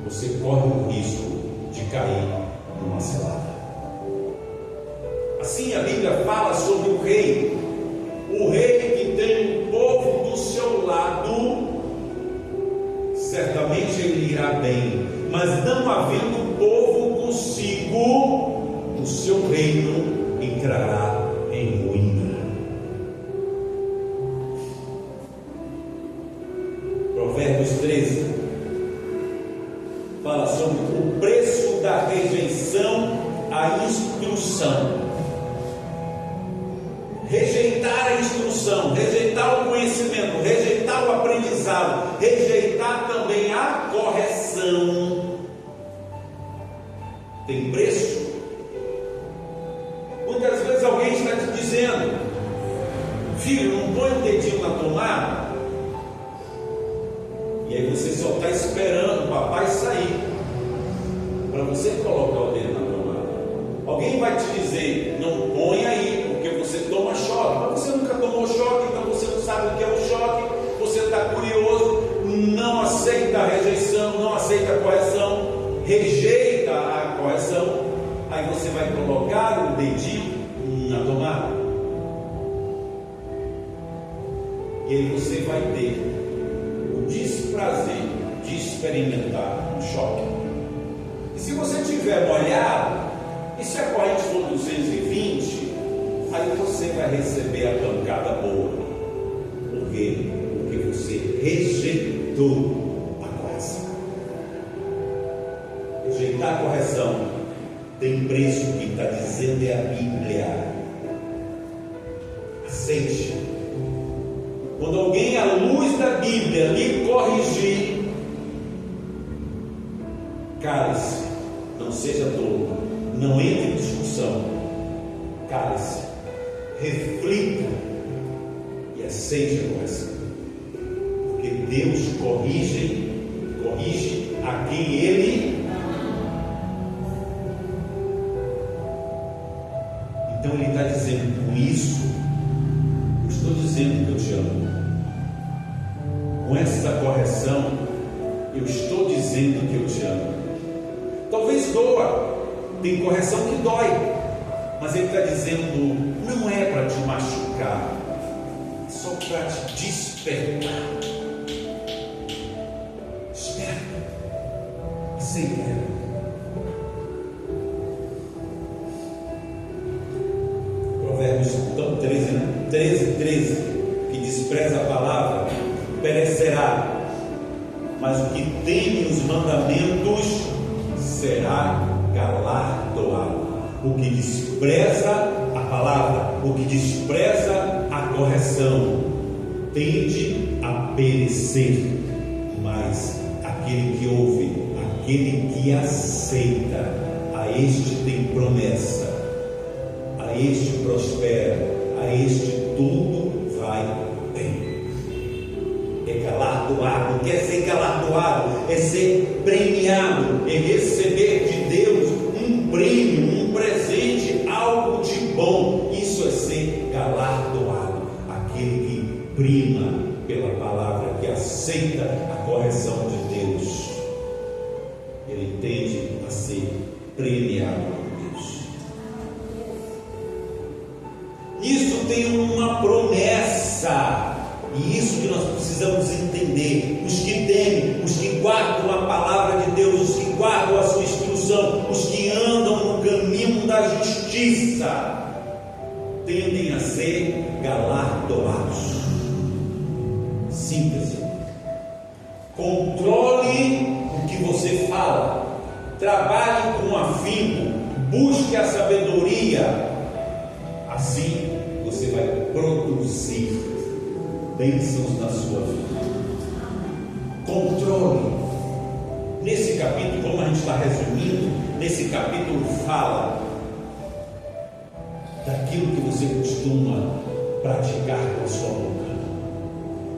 você corre o risco de cair numa cilada. Assim a Bíblia fala sobre o rei que tem o povo do seu lado, certamente ele irá bem, mas não havendo povo consigo, o seu reino entrará em ruína. Provérbios 13 fala sobre o preço da rejeição à instrução. Rejeitar a instrução, rejeitar o conhecimento, rejeitar o aprendizado, rejeitar também a correção, tem preço. Muitas vezes alguém está te dizendo: filho, não põe o dedinho na tomada. E aí você só está esperando o papai sair para você colocar o dedo na tomada. Alguém vai te dizer: não põe aí, porque você toma choque. Mas você nunca tomou choque, então você não sabe o que é o choque. Você está curioso, não aceita a rejeição, não aceita a correção, rejeita a correção. Aí você vai colocar o dedinho na tomada, e aí você vai ter o desprazer de experimentar um choque. E se você tiver molhado, e se a corrente for 220, aí você vai receber a pancada boa. Por quê? Porque você rejeitou a correção. Rejeitar a correção tem preço, que está dizendo é a Bíblia. Aceite. Quando alguém à luz da Bíblia lhe corrigir, cale-se, não seja tolo, não entre em discussão, cale-se, reflita e aceite a correção, porque Deus corrige a quem Ele. Então Então ele está dizendo, com isso, eu estou dizendo que eu te amo. Com essa correção, eu estou dizendo que eu te amo. Talvez doa, tem correção que dói, mas ele está dizendo, não é para te machucar, é só para te despertar. Desperta, acelera. Provérbios tão 13, né? 13, que despreza a palavra, perecerá, mas o que teme os mandamentos será galardoado. O que despreza a palavra, o que despreza a correção, tende a perecer, mas aquele que ouve, aquele que aceita, a este tem promessa, a este prospera, a este tudo vai bem. É galardoado. Quer ser galardoado é ser premiado, é receber de Deus um prêmio, um presente, algo de bom. Isso é ser galardoado. Aquele que prima pela palavra, que aceita a correção de Deus, ele tende a ser premiado por Deus. Isso tem uma promessa. E isso que nós precisamos entender. Os que temem, os que guardam a palavra de Deus, os que guardam a sua instrução, os que andam no caminho da justiça, tendem a ser galardoados. Síntese: controle o que você fala, trabalhe com afinco, busque a sabedoria. Assim você vai produzir bênçãos na sua vida. Controle. Nesse capítulo, como a gente está resumindo, nesse capítulo fala daquilo que você costuma praticar com a sua boca.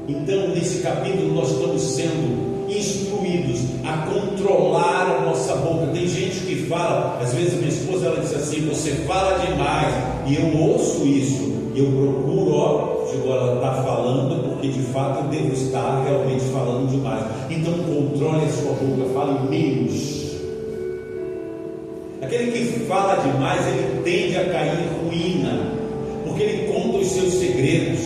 Então, nesse capítulo, nós estamos sendo instruídos a controlar a nossa boca. Tem gente que fala, às vezes minha esposa ela diz assim: você fala demais, e eu ouço isso, e eu procuro, ela está falando, porque de fato eu devo estar realmente falando demais. Então controle a sua boca, fale menos. Aquele que fala demais, ele tende a cair em ruína, porque ele conta os seus segredos,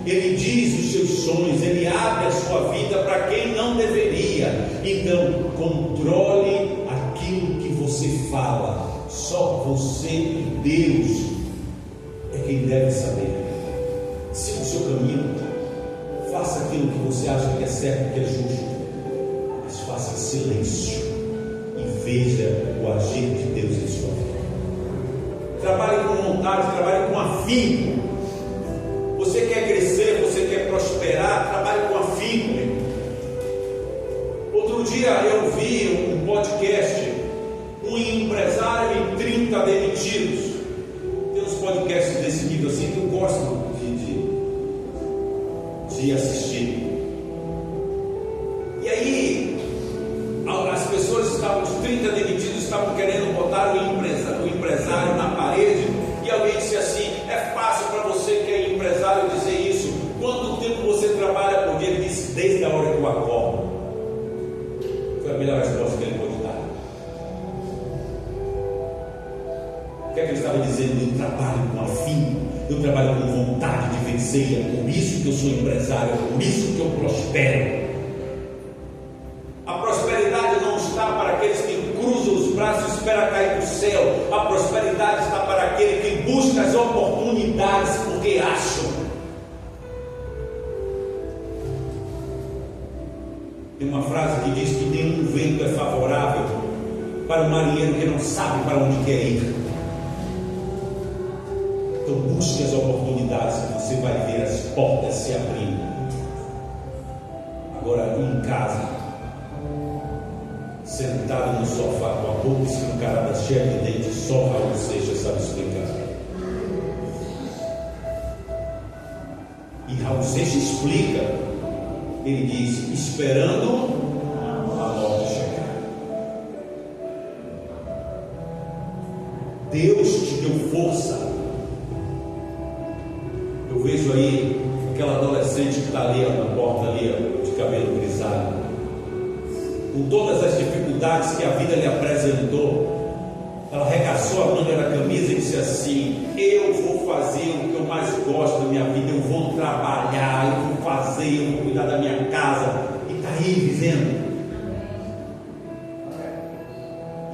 ele diz os seus sonhos, ele abre a sua vida para quem não deveria. Então controle aquilo que você fala. Só você e Deus é quem deve saber. Siga o seu caminho, faça aquilo que você acha que é certo, que é justo, mas faça em silêncio e veja o agir de Deus em sua vida. Trabalhe com vontade, trabalhe com afinco. Você quer crescer, você quer prosperar, trabalhe com afinco. Outro dia eu vi um podcast, um empresário e 30 demitidos. Tem uns podcasts desse nível assim que eu gosto de assistir. E aí as pessoas estavam, os 30 demitidos estavam querendo botar o empresário na parede, e alguém disse assim: é fácil para você que é empresário dizer isso. Quanto tempo você trabalha por dia? Ele disse: desde a hora que eu acordo. Foi a melhor resposta que ele pôde dar. O que é que ele estava dizendo? Eu trabalho com afinco, eu trabalho com vontade de vencer, é por isso que eu sou empresário, é por isso que eu prospero. A prosperidade não está para aqueles que cruzam os braços e esperam cair do céu. A prosperidade está para aquele que busca as oportunidades porque acham. Tem uma frase que diz que nenhum vento é favorável para um marinheiro que não sabe para onde quer ir. Então busque as oportunidades, que você vai ver as portas se abrindo. Agora em casa, sentado no sofá com a boca escancarada, cheia de dentes, só Raul Seixas sabe explicar. E Raul Seixas explica. Ele diz: esperando a morte chegar. Deus te deu força vejo aí aquela adolescente que está ali na porta ali, de cabelo grisalho, com todas as dificuldades que a vida lhe apresentou. Ela arregaçou a manga da camisa e disse assim: eu vou fazer o que eu mais gosto da minha vida, eu vou trabalhar, eu vou fazer, eu vou cuidar da minha casa. E está aí dizendo.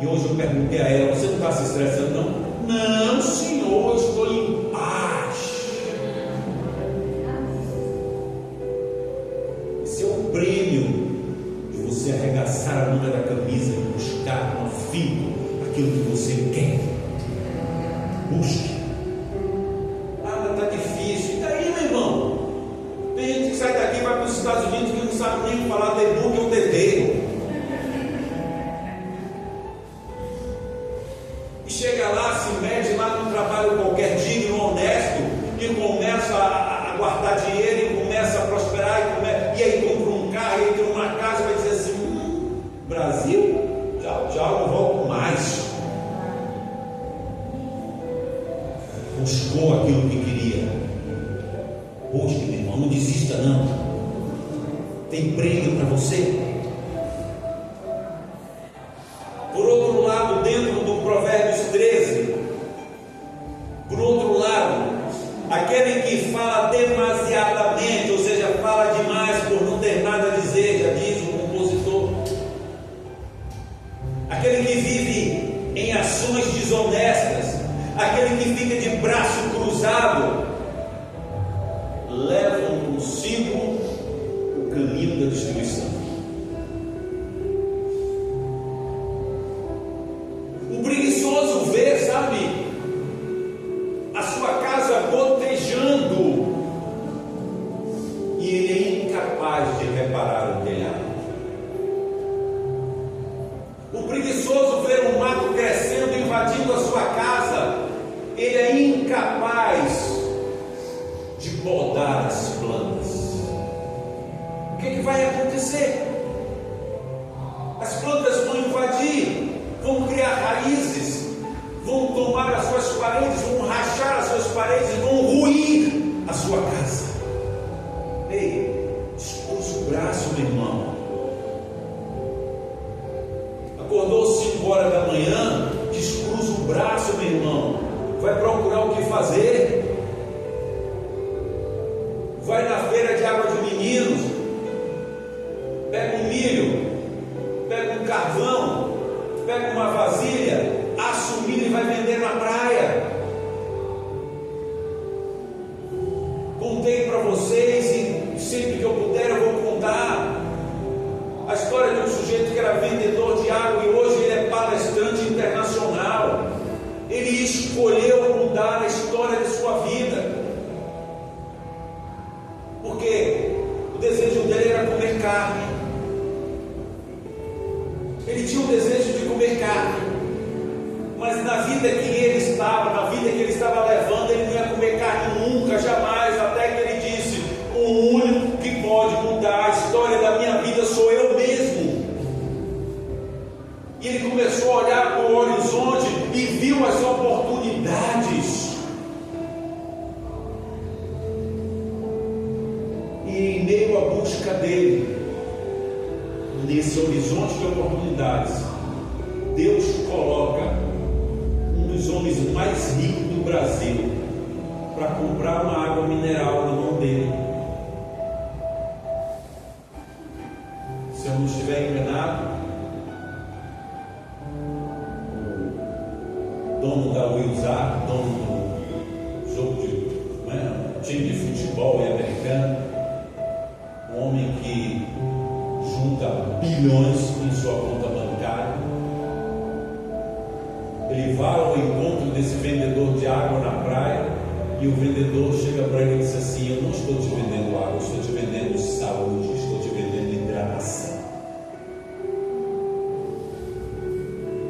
E hoje eu perguntei a ela: você não está se estressando não? Não, senhor, estou em paz. Esse é o prêmio de você arregaçar a manga da camisa e buscar com afinco aquilo que você quer. Busque. Ah, mas está difícil. E daí, meu irmão? Tem gente que sai daqui e vai para os Estados Unidos que não sabe nem falar debug ou DD. E chega lá, se mete lá num trabalho qualquer digno, honesto, e começa a guardar dinheiro, e começa a prosperar, e aí compra um carro, e tem uma casa, vai dizer assim: Brasil, tchau, tchau, não volto mais. Buscou aquilo que queria. Busque, meu irmão, não desista não. Tem prêmio para você. Por outro lado, dentro do Provérbios 13, por outro lado, aquele que fala demasiadamente, ou seja, fala demais por não ter nada a dizer, já diz o compositor. Aquele que vive em ações desonestas, aquele que fica de braço cruzado, levam consigo o caminho da destruição. O preguiçoso vê, sabe, a sua casa gotejando, e ele é incapaz de reparar o telhado. O preguiçoso vê um mato crescendo, invadindo a sua casa, ele é incapaz de podar as plantas. O que vai acontecer? As plantas vão invadir, vão criar raízes, vão tomar as suas paredes, vão rachar as suas paredes, vão ruir a sua casa. Ei, descruza o braço, meu irmão. Acordou 5 horas da manhã, descruza o braço, meu irmão. Vai procurar o que fazer. Vai na feira de água de meninos, pega um milho, pega um carvão, pega uma vasilha, assa o milho e vai vender na praia. Contei para vocês, e sempre que eu puder eu vou contar a história de um sujeito que era vendedor de água e hoje ele é palestrante internacional. Ele escolheu mudar a história de sua vida, porque o desejo dele era comer carne. Ele tinha o desejo de comer carne, mas na vida que ele estava levando, ele não ia comer carne nunca, jamais, até que ele disse: o único que pode mudar a história da minha vida sou eu mesmo. E ele começou a olhar para o horizonte e viu as oportunidades. E em meio à busca dele, nesse horizonte de oportunidades, Deus coloca um dos homens mais ricos do Brasil para comprar uma água mineral na mão dele. Se eu não estiver enganado, o dono da Wilsar, dono do jogo de time de futebol americano, um homem que junta bilhões em sua conta bancária, ele vai ao encontro desse vendedor de água na praia, e o vendedor chega para ele e diz assim: eu não estou te vendendo água, eu estou te vendendo saúde, estou te vendendo hidratação.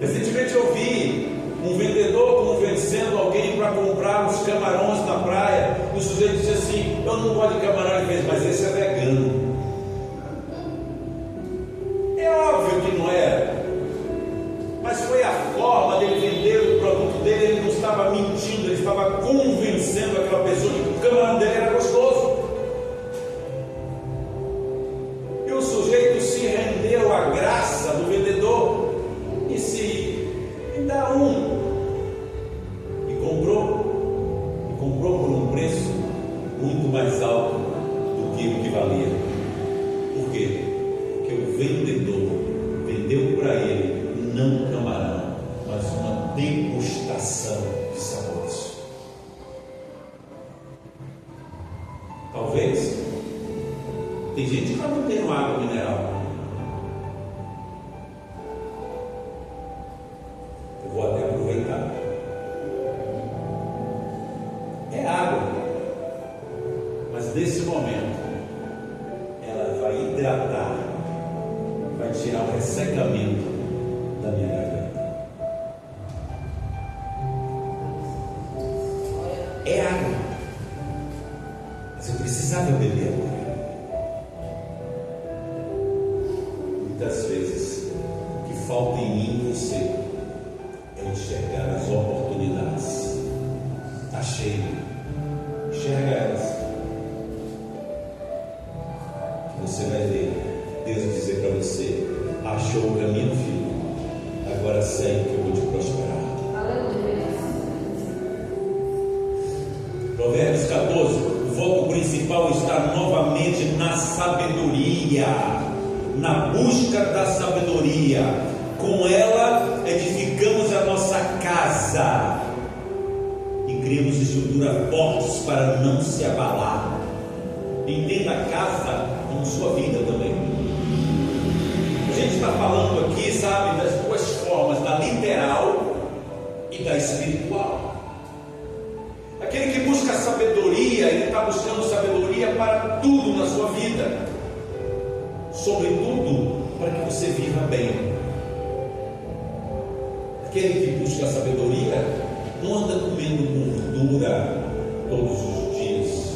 Recentemente eu vi um vendedor convencendo alguém para comprar uns camarões na praia. O sujeito disse assim: eu não gosto de camarão. Ele fez: mas esse é vegano. É óbvio que não era, mas foi a forma dele vender o produto dele. Ele não estava mentindo, ele estava convencendo aquela pessoa que o camarão dele era valia. Por quê? Porque o vendedor vendeu para ele não um camarão, mas uma degustação de sabores. Talvez tem gente que está não tendo água mineral. Eu vou até aproveitar. É água, mas nesse momento ela vai hidratar, vai tirar o ressecamento da minha garganta. É água, mas eu precisava beber agora. Muitas vezes o que falta em mim e você é enxergar as oportunidades. Está cheio, enxerga elas, que você vai ver Deus dizer para você: achou o caminho, filho, agora segue que eu vou te prosperar. Provérbios 14, o foco principal está novamente na sabedoria, na busca da sabedoria. Com ela edificamos a nossa casa e criamos estruturas fortes para não se abalar. Entenda a casa como sua vida também. A gente está falando aqui, sabe, das duas formas, da literal e da espiritual. Aquele que busca sabedoria, ele está buscando sabedoria para tudo na sua vida, sobretudo para que você viva bem. Aquele que busca sabedoria não anda comendo gordura todos os dias,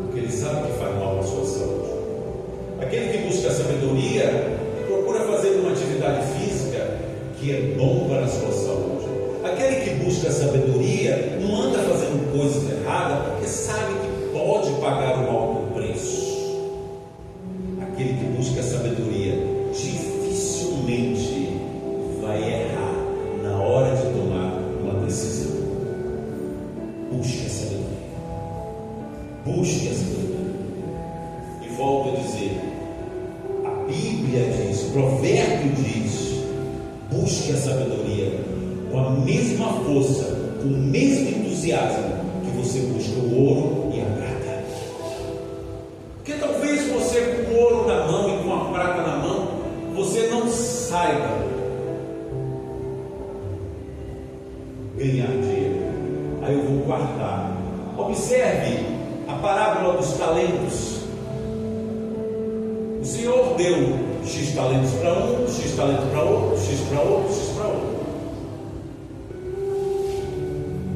porque ele sabe que faz mal à sua saúde. Aquele que busca sabedoria procura fazer uma atividade física que é bom para a sua saúde. Aquele que busca sabedoria não anda fazendo coisas erradas porque sabe que pode pagar um alto preço. Aquele que busca sabedoria dificilmente vai errar na hora de tomar uma decisão. Busque a sabedoria. Busque a sabedoria. E volto a dizer, a Bíblia diz, o provérbio diz: busque a sabedoria com a mesma força, com o mesmo entusiasmo que você busca o ouro e a prata. Porque talvez você, com o ouro na mão e com a prata na mão, você não saiba ganhar dinheiro. Aí eu vou guardar. Observe a parábola dos talentos. O Senhor deu X talentos para um, X talentos para outro, X para outro, X para outro.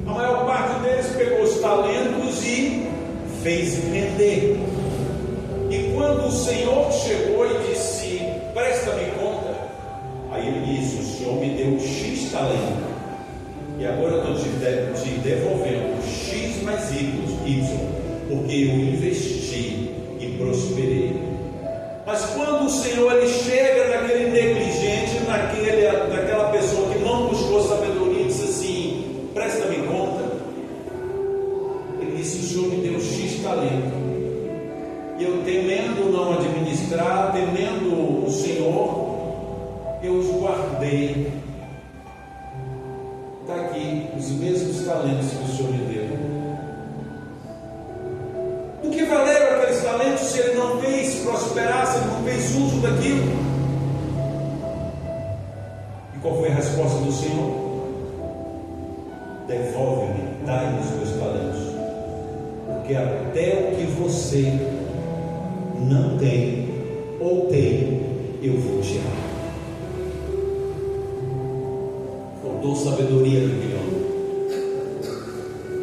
A maior parte deles pegou os talentos e fez render. E quando o Senhor chegou e disse: presta-me conta, aí ele disse: o Senhor me deu X talento, e agora eu estou te devolvendo X mais Y, porque eu investi e prosperei. Mas quando o Senhor ele chega naquele negligente, naquela pessoa que não buscou sabedoria, e disse assim: presta-me conta, ele disse: o Senhor me deu X talento, e eu, temendo não administrar, temendo o Senhor, eu os guardei. Está aqui os mesmos talentos que o Senhor me deu. Do que valeram aqueles talentos se ele não fez prosperar, se ele não fez uso daquilo? E qual foi a resposta do Senhor? Devolve-me, dai-me os meus talentos, porque até o que você não tem ou tem, eu vou tirar. Faltou sabedoria naquele homem.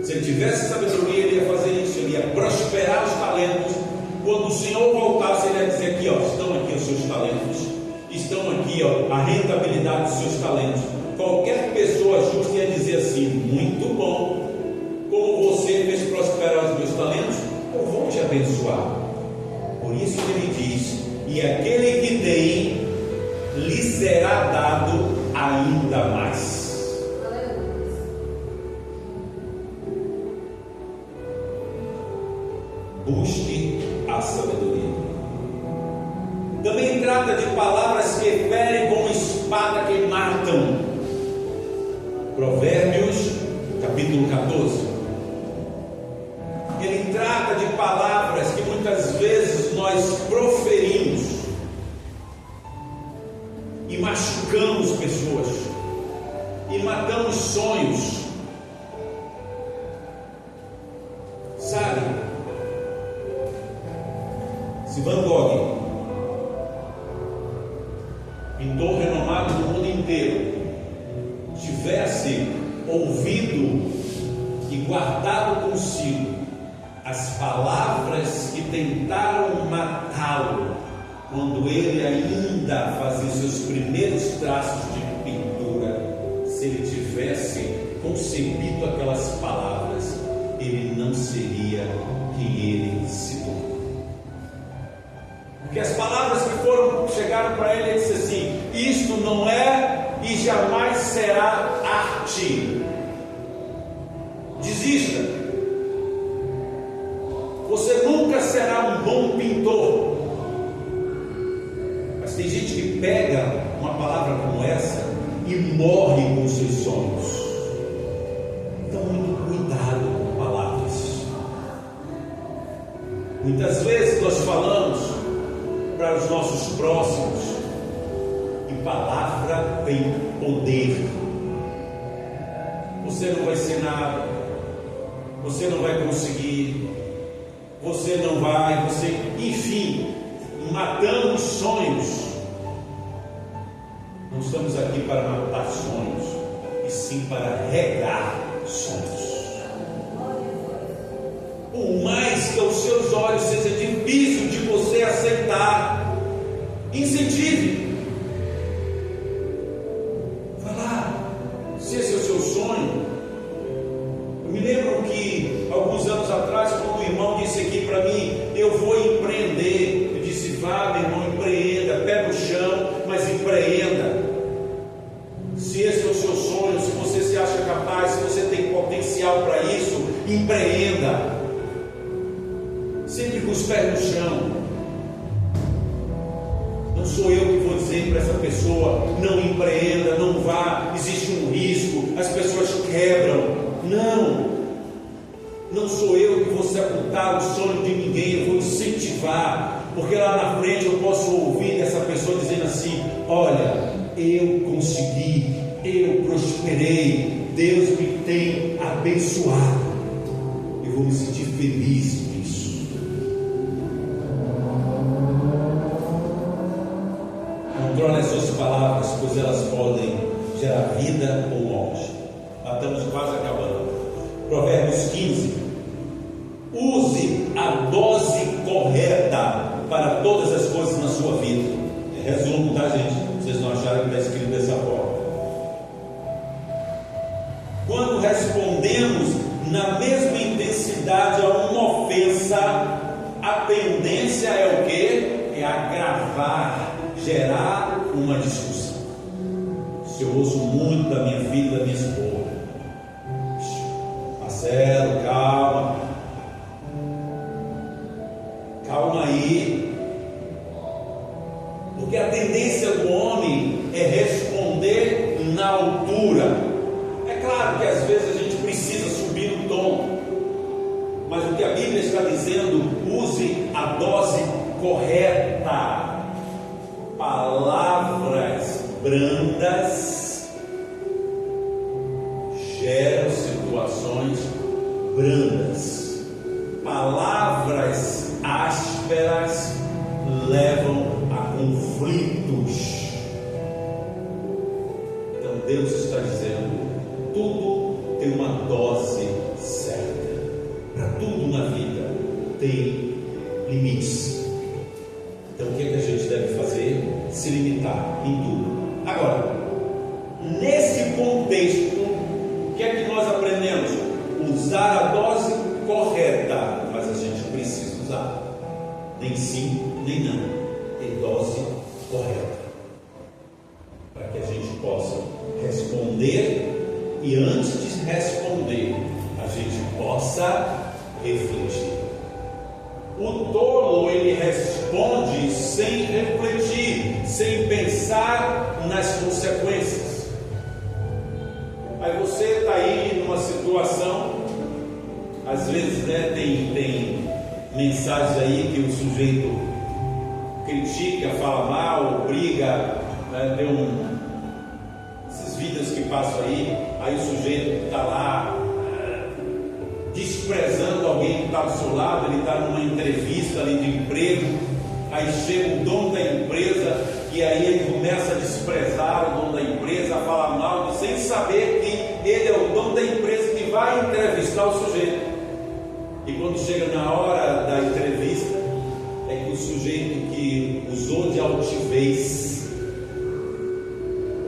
Se ele tivesse sabedoria, ele ia fazer isso, ele ia prosperar os talentos. Quando o Senhor voltasse, ele ia dizer: aqui, ó, estão aqui os seus talentos, estão aqui, ó, a rentabilidade dos seus talentos. Qualquer pessoa justa ia dizer assim: muito bom, como você fez prosperar os meus talentos, eu vou te abençoar. Por isso que ele diz: e aquele que tem, lhe será dado ainda mais. Busque a sabedoria. sabedoria. Também trata de palavras que ferem como espada que matam. Provérbios, capítulo 14. Ele trata de palavras que muitas vezes nós proferimos e machucamos pessoas e matamos sonhos. Sabe, se Van Gogh, pintor renomado no mundo inteiro, tivesse ouvido e guardado consigo as palavras que tentaram matá-lo quando ele ainda fazia seus primeiros traços de pintura, se ele tivesse concebido aquelas palavras, ele não seria quem ele se tornou. Porque as palavras que chegaram para ele, ele disse assim: isto não é e jamais será arte. Desista. Você nunca será um bom pintor. Mas tem gente que pega uma palavra como essa e morre com os seus sonhos. Então, muito cuidado com palavras. Muitas vezes nós falamos para os nossos próximos, e palavra tem poder. Você não vai ser nada, você não vai conseguir, você não vai, enfim, matamos sonhos. Não estamos aqui para matar sonhos, e sim para regar sonhos. Por mais que aos seus olhos seja difícil de você aceitar, incentive. Vai lá, se esse é o seu sonho. Eu me lembro que alguns anos atrás, quando um irmão disse aqui para mim: eu vou empreender. Eu disse: vá, meu irmão, empreenda, pé no chão, mas empreenda. Se esse é o seu sonho, se você se acha capaz, se você tem potencial para isso, empreenda. Sempre com os pés no chão. Não sou eu que vou dizer para essa pessoa: não empreenda, não vá, existe um risco, as pessoas quebram. Não sou eu que vou sepultar o sonho de ninguém. Eu vou incentivar, porque lá na frente eu posso ouvir essa pessoa dizendo assim: olha, eu consegui, eu prosperei, Deus me tem abençoado. Eu vou me sentir feliz com isso. Controle as suas palavras, pois elas podem gerar vida ou morte. Estamos quase acabando. Provérbios 15. Use a dose correta para todas as coisas na sua vida. É resumo, tá, gente? Vocês não acharam que está escrito dessa forma. Quando respondemos na mesma intensidade a uma ofensa, a tendência é o quê? É agravar, gerar uma discussão. Se eu ouço muito da minha filha e da minha esposa: Marcelo, calma aí, porque a tendência do homem é responder na altura. É claro que às vezes a gente precisa subir o tom, mas o que a Bíblia está dizendo: use a dose correta. Palavras brandas geram situações brandas. Palavras ásperas levam a conflitos. Então Deus está dizendo: tudo tem uma dose certa. Para tudo na vida tem limites. Então o que é que a gente deve fazer? Se limitar em tudo. Agora, nesse contexto, o que é que nós aprendemos? Usar a dose correta, mas a gente precisa usar. Nem sim, nem não. Tem dose correta. Para que a gente possa responder, e antes de responder, a gente possa refletir. O tolo, ou ele responde sem refletir, sem pensar nas consequências. Aí você está aí numa situação, às vezes, né, tem mensagens aí que o sujeito critica, fala mal, briga, né, esses vídeos que passam aí o sujeito está lá desprezando alguém que está do seu lado, ele está numa entrevista ali de emprego, aí chega o dono da empresa e aí ele começa a desprezar o dono da empresa, a falar mal, sem saber que ele é o dono da empresa que vai entrevistar o sujeito. E quando chega na hora da entrevista, é que o sujeito que usou de altivez,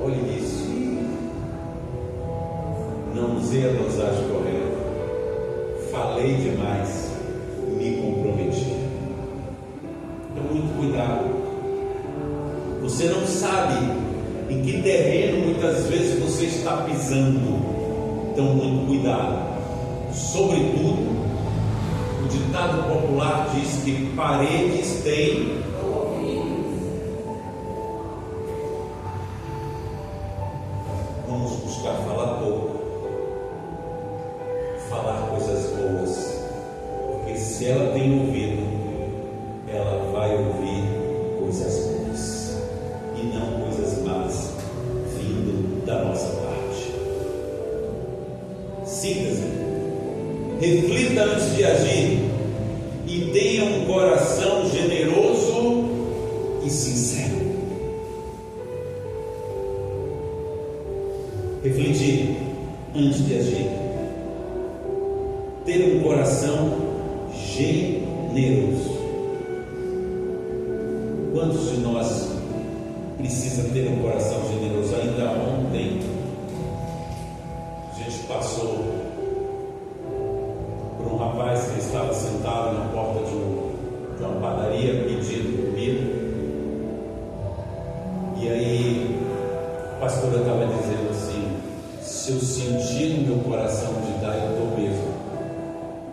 olha isso, não usei a dosagem correta, falei demais, me comprometi. Então, muito cuidado. Você não sabe em que terreno muitas vezes você está pisando. Então, muito cuidado. Sobretudo, o ditado popular diz que paredes têm ouvidos. Vamos buscar falar pouco, falar coisas boas, porque se ela tem ouvido, ela vai ouvir coisas boas e não coisas más vindo da nossa parte. Síntese: reflita antes de agir e tenha um coração generoso e sincero. Refletir antes de agir, ter um coração generoso. Quantos de nós precisa ter um coração generoso? Ainda ontem a gente passou por um rapaz que estava sentado na porta de uma padaria pedindo comida, e aí a pastora estava dizendo assim: se eu sentir no meu coração de dar, eu dou mesmo.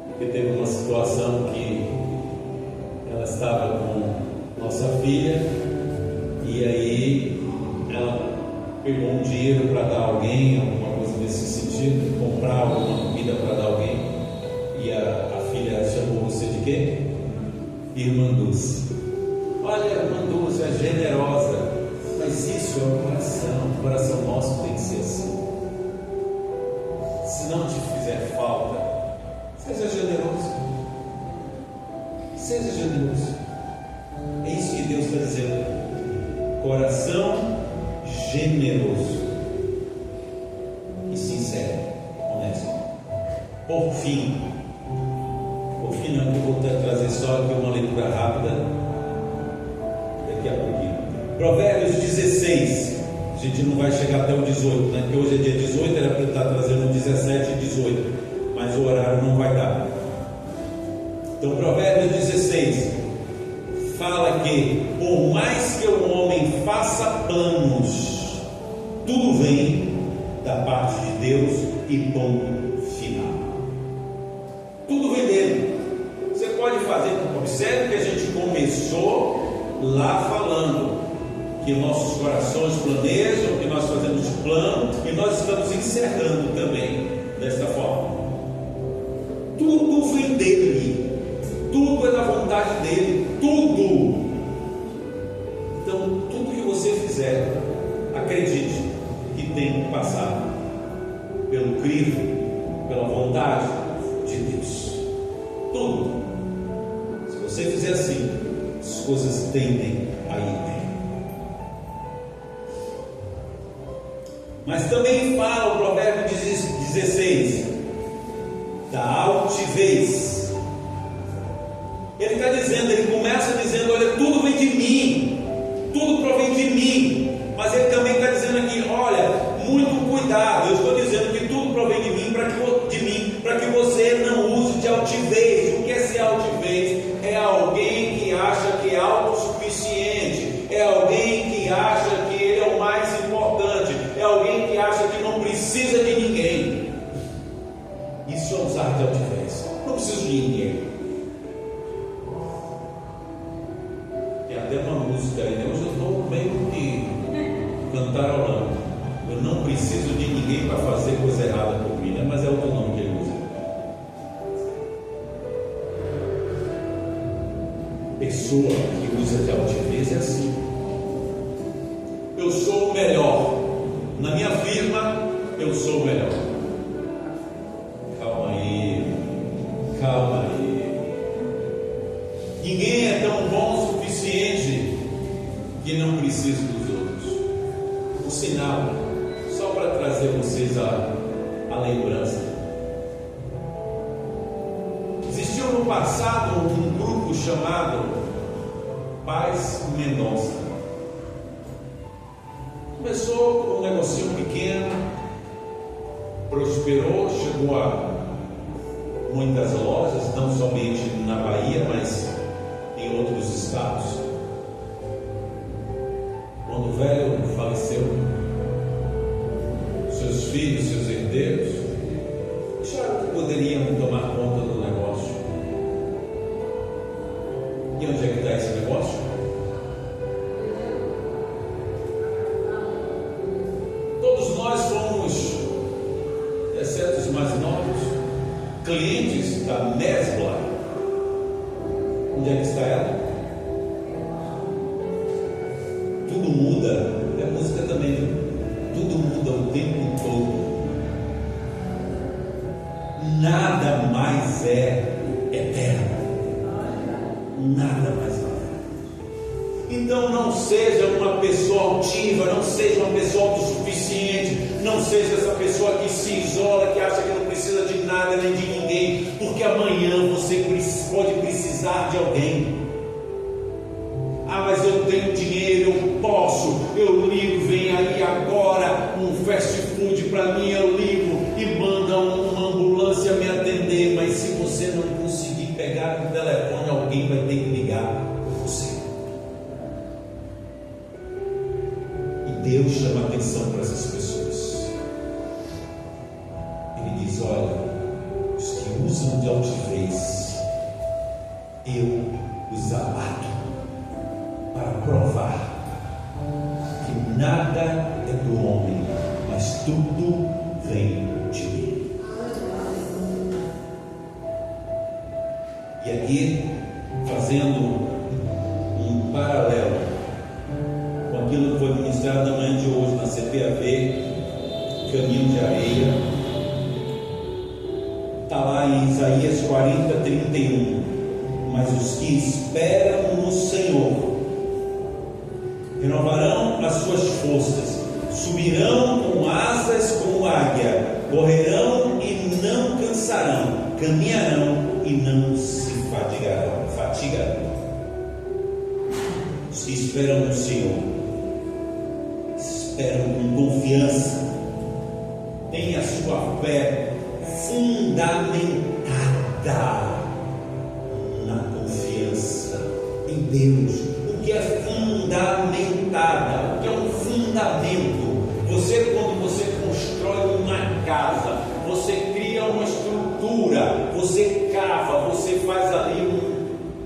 Porque teve uma situação que ela estava com nossa filha, e aí ela pegou um dinheiro para dar a alguém, alguma coisa nesse sentido, comprar alguma comida para dar a alguém, e a filha chamou você de quê? Irmã Dulce. Olha, irmã Dulce é generosa, mas isso é o coração nosso tem que ser assim. Se não te fizer falta, seja generoso. Seja generoso. É isso que Deus está dizendo. Coração generoso e sincero, honesto. Por fim, não, eu vou trazer só aqui uma leitura rápida daqui a pouquinho. Provérbios 16. A gente não vai chegar até o 18, né? Porque hoje é dia 18, era para estar trazendo 17 e 18, mas o horário não vai dar. Então, Provérbios 16 fala que, por mais que o homem faça planos, tudo vem da parte de Deus e ponto final. Tudo vem dele. Você pode fazer, observe que a gente começou lá falando que nossos corações planejam, que nós fazemos plano, e nós estamos encerrando também desta forma. Tudo vem dele, tudo é da vontade dele, tudo. Então, tudo que você fizer, acredite que tem que passar pelo crivo, pela vontade de Deus. Tudo. Se você fizer assim, as coisas tendem a ir bem. Mas também fala o provérbio 16 da altivez. Ele está dizendo, ele começa dizendo: olha, tudo vem de mim, tudo provém de mim. Mas ele também está dizendo aqui: olha, muito cuidado, eu estou dizendo que tudo provém de mim para que você não use de altivez. O que é ser altivez? É alguém que acha que é autossuficiente, é alguém que acha que ele é o mais importante, é alguém que acha que não precisa de ninguém. Isso é usar de altivez. Não preciso de ninguém. Tem até uma música aí, né? Hoje eu estou meio que cantarolando. Eu não preciso de ninguém para fazer coisa errada por mim, né? Mas é outro nome que ele usa. Pessoa que usa de altivez é assim: eu sou o melhor, na minha firma eu sou o melhor. Calma aí, calma aí. Ninguém é tão bom o suficiente que não precisa dos outros. Um sinal, só para trazer vocês a lembrança. Existiu no passado um grupo chamado Paz Mendonça. Começou com um negocinho pequeno, prosperou, chegou a muitas lojas, não somente na Bahia, mas em outros estados. Quando o velho faleceu, seus filhos, seus herdeiros, acharam que poderiam tomar conta do negócio. E onde é que está esse negócio? Todos nós fomos, exceto os mais novos, clientes da Nestlé. Onde é que está ela? Tudo muda, é música também, tudo muda o tempo todo. Nada mais é eterno. Nada mais é. Então não seja uma pessoa altiva, não seja uma pessoa autossuficiente, não seja essa pessoa que se isola, que acha que não precisa de nada nem de ninguém, porque amanhã você pode precisar de alguém. Ah, mas eu tenho dinheiro, eu posso, eu ligo, vem aí agora um fast food para mim, eu ligo e manda uma ambulância me atender. Mas se você não conseguir pegar o telefone, alguém vai ter que ligar para você. E Deus chama atenção para essas pessoas. Ele diz: olha, os que usam de altivez, eu os abato, para provar que nada é do homem, mas tudo vem de mim. E aqui, fazendo um paralelo com aquilo que foi ministrado na manhã de hoje na CPAV, Caminho de Areia, está lá em Isaías 40:31. Mas os que esperam no Senhor renovarão as suas forças, subirão com asas como águia, correrão e não cansarão, caminharão e não se fatigarão. Os que esperam no Senhor esperam com confiança, têm a sua fé fundamentada na confiança em Deus. O que é fundamentada? O que é um fundamento? Quando você constrói uma casa, você cria uma estrutura, você cava, você faz ali um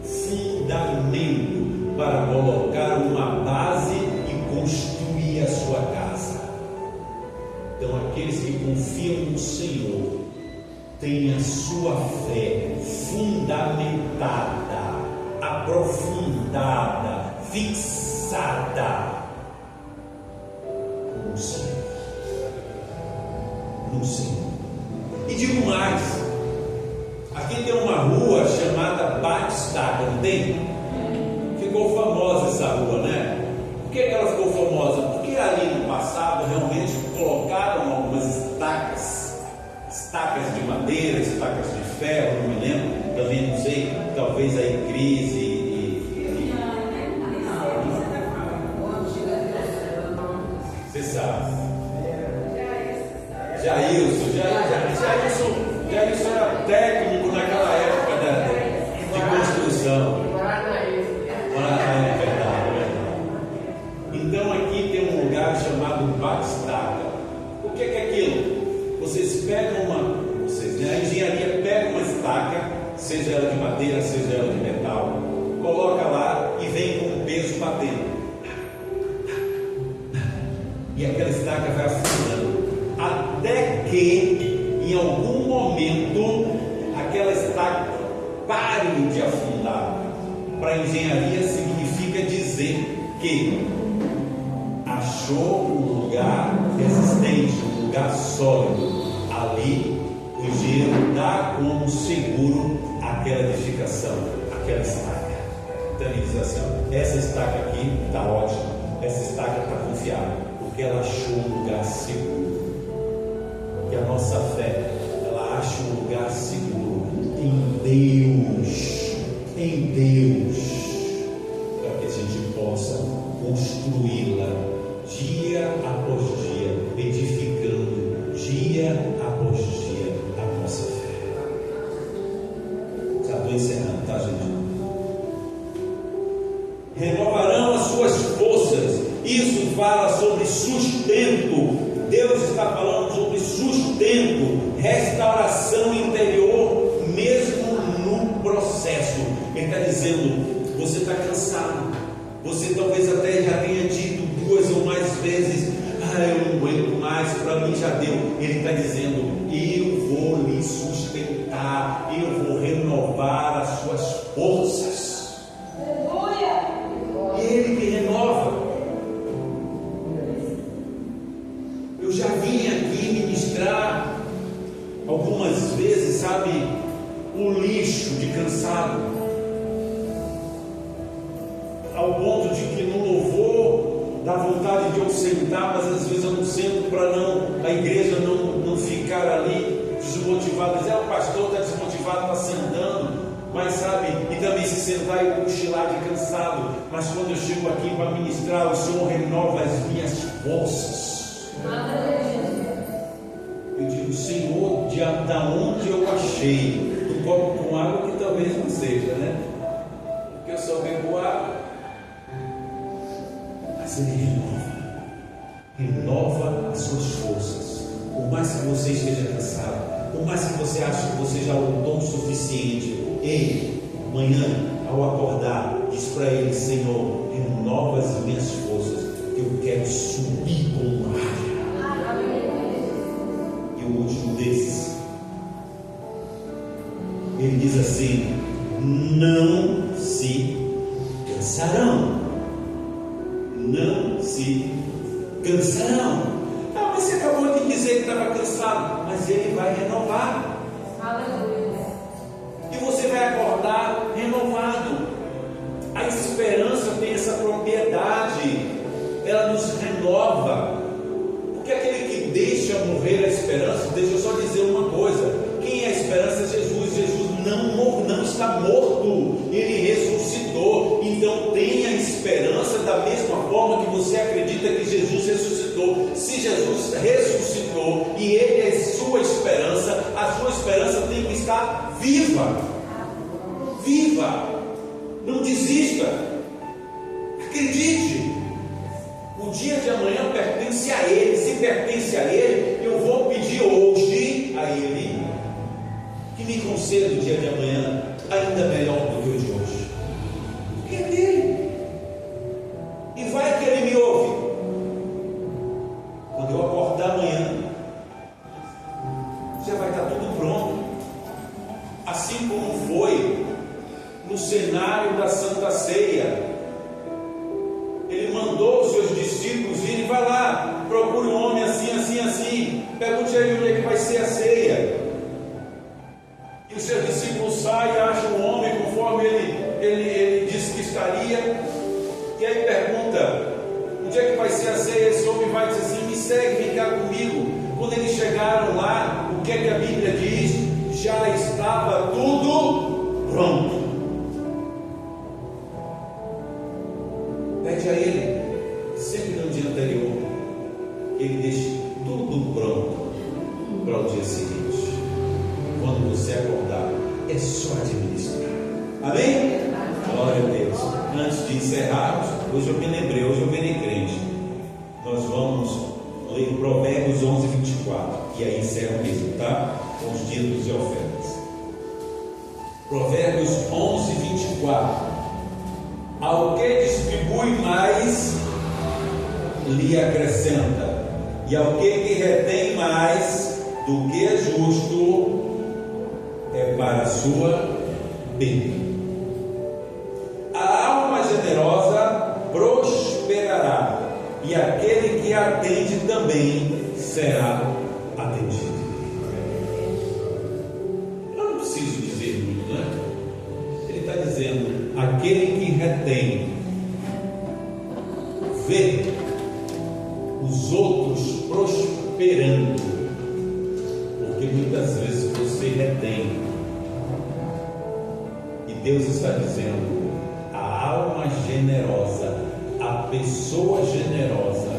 fundamento para colocar uma base e construir a sua casa. Então aqueles que confiam no Senhor têm a sua fé fundamentada, aprofundada, fixada no Senhor. No Senhor. E digo mais: aqui tem uma rua chamada Batistaca, não tem? Ficou famosa essa rua, né? Por que ela ficou famosa? Porque ali no passado realmente colocaram algumas estacas de madeira, estacas de ferro, não me lembro, também não sei, talvez aí crise. Você sabe. Jailson era técnico naquela época de construção. Então aqui tem um lugar chamado Batistaca. O que é aquilo? Vocês pegam a engenharia pega uma estaca, seja ela de madeira, seja ela de metal, coloca lá e vem com um peso estaca vai afundando, até que em algum momento aquela estaca pare de afundar. Para a engenharia significa dizer que achou um lugar resistente, um lugar sólido. Ali o engenheiro dá como seguro aquela edificação, aquela estaca. Então ele diz assim: essa estaca aqui está ótima, essa estaca está confiável, porque ela achou um lugar seguro. E a nossa fé, ela acha um lugar seguro em Deus, para que a gente possa construí-la dia após dia, edificando dia após dia a nossa fé. Já estou encerrando, tá, gente? Renovarão as suas forças. Isso fala sobre sustento. Deus está falando sobre sustento, restauração interior, mesmo no processo. Ele está dizendo: você está cansado, você talvez até já tenha dito 2 ou mais vezes: eu não aguento mais, para mim já deu. Ele está dizendo: eu vou lhe sustentar, eu vou renovar as suas forças. Aleluia! Ele que renova. Eu já vim aqui ministrar algumas vezes, sabe, o lixo de cansado, ao ponto de que no louvor dá vontade de eu sentar, mas às vezes eu não sento para a igreja não ficar ali desmotivada. Dizer: o pastor está desmotivado, está sentando, mas sabe, e também se sentar e cochilar de cansado. Mas quando eu chego aqui para ministrar, o Senhor renova as minhas forças. Eu digo: Senhor, da onde eu achei um copo com água, que talvez não seja, né? Porque eu só bebo água. Mas Ele renova as suas forças. Por mais que você esteja cansado, por mais que você ache que você já lutou o suficiente, Ele, amanhã, ao acordar, diz para Ele: Senhor, renova as minhas forças, eu quero subir como águia. E o último desses, Ele diz assim: não se cansarão. Não se cansarão. Mas você acabou de dizer que estava cansado. Mas Ele vai renovar. Aleluia. E você vai acordar renovado. A esperança tem essa propriedade, ela nos renova. Porque aquele que deixa morrer a esperança, deixa eu só dizer uma coisa: quem é a esperança é Jesus. Jesus não está morto, Ele ressuscitou. Então tenha esperança da mesma forma que você acredita que Jesus ressuscitou. Se Jesus ressuscitou e Ele é sua esperança, a sua esperança tem que estar viva. Viva! Não desista. Acredite. O dia de amanhã pertence a Ele. Se pertence a Ele, eu vou pedir hoje a Ele que me conceda o dia de amanhã ainda melhor do que o de hoje. Porque é dele. E vai que Ele me ouve. Quando eu acordar amanhã, já vai estar tudo pronto. Assim como foi no cenário da Santa Ceia. Ele mandou os seus discípulos irem: vai lá, procure um homem assim, assim, assim, pergunte a ele onde é que vai ser a ceia. E os seus discípulos saem e acham um homem conforme ele disse que estaria. E aí pergunta: onde é que vai ser a ceia? Esse homem vai dizer assim: me segue, vem cá comigo. Quando eles chegaram lá, o que é que a Bíblia diz? Já estava tudo pronto. Pede a Ele, sempre no dia anterior, Ele deixa tudo pronto para o dia seguinte. Quando você acordar, é só administrar. Amém? Glória a Deus. Antes de encerrarmos, hoje eu me lembrei, hoje eu virei crente. Nós vamos ler Provérbios 11, 24. E aí encerra mesmo, tá? Com os dízimos e ofertas. Provérbios 11, 24. Ao que distribui mais, lhe acrescenta, E aquele que retém mais do que é justo é para a sua perda. A alma generosa prosperará, e aquele que atende também será atendido. Eu não preciso dizer muito, né? Ele está dizendo: aquele que retém, vê os outros prosperando, porque muitas vezes você retém, e Deus está dizendo: a alma generosa, a pessoa generosa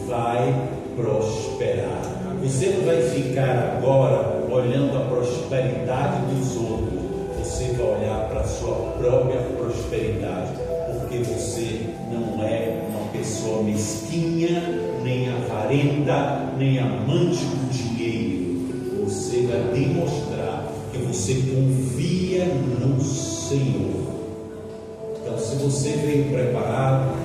vai prosperar. Você não vai ficar agora olhando a prosperidade dos outros, você vai olhar para a sua própria prosperidade, porque você não é uma pessoa mesquinha, nem avarenta, nem amante do dinheiro. Você vai demonstrar que você confia no Senhor. Então, se você veio preparado,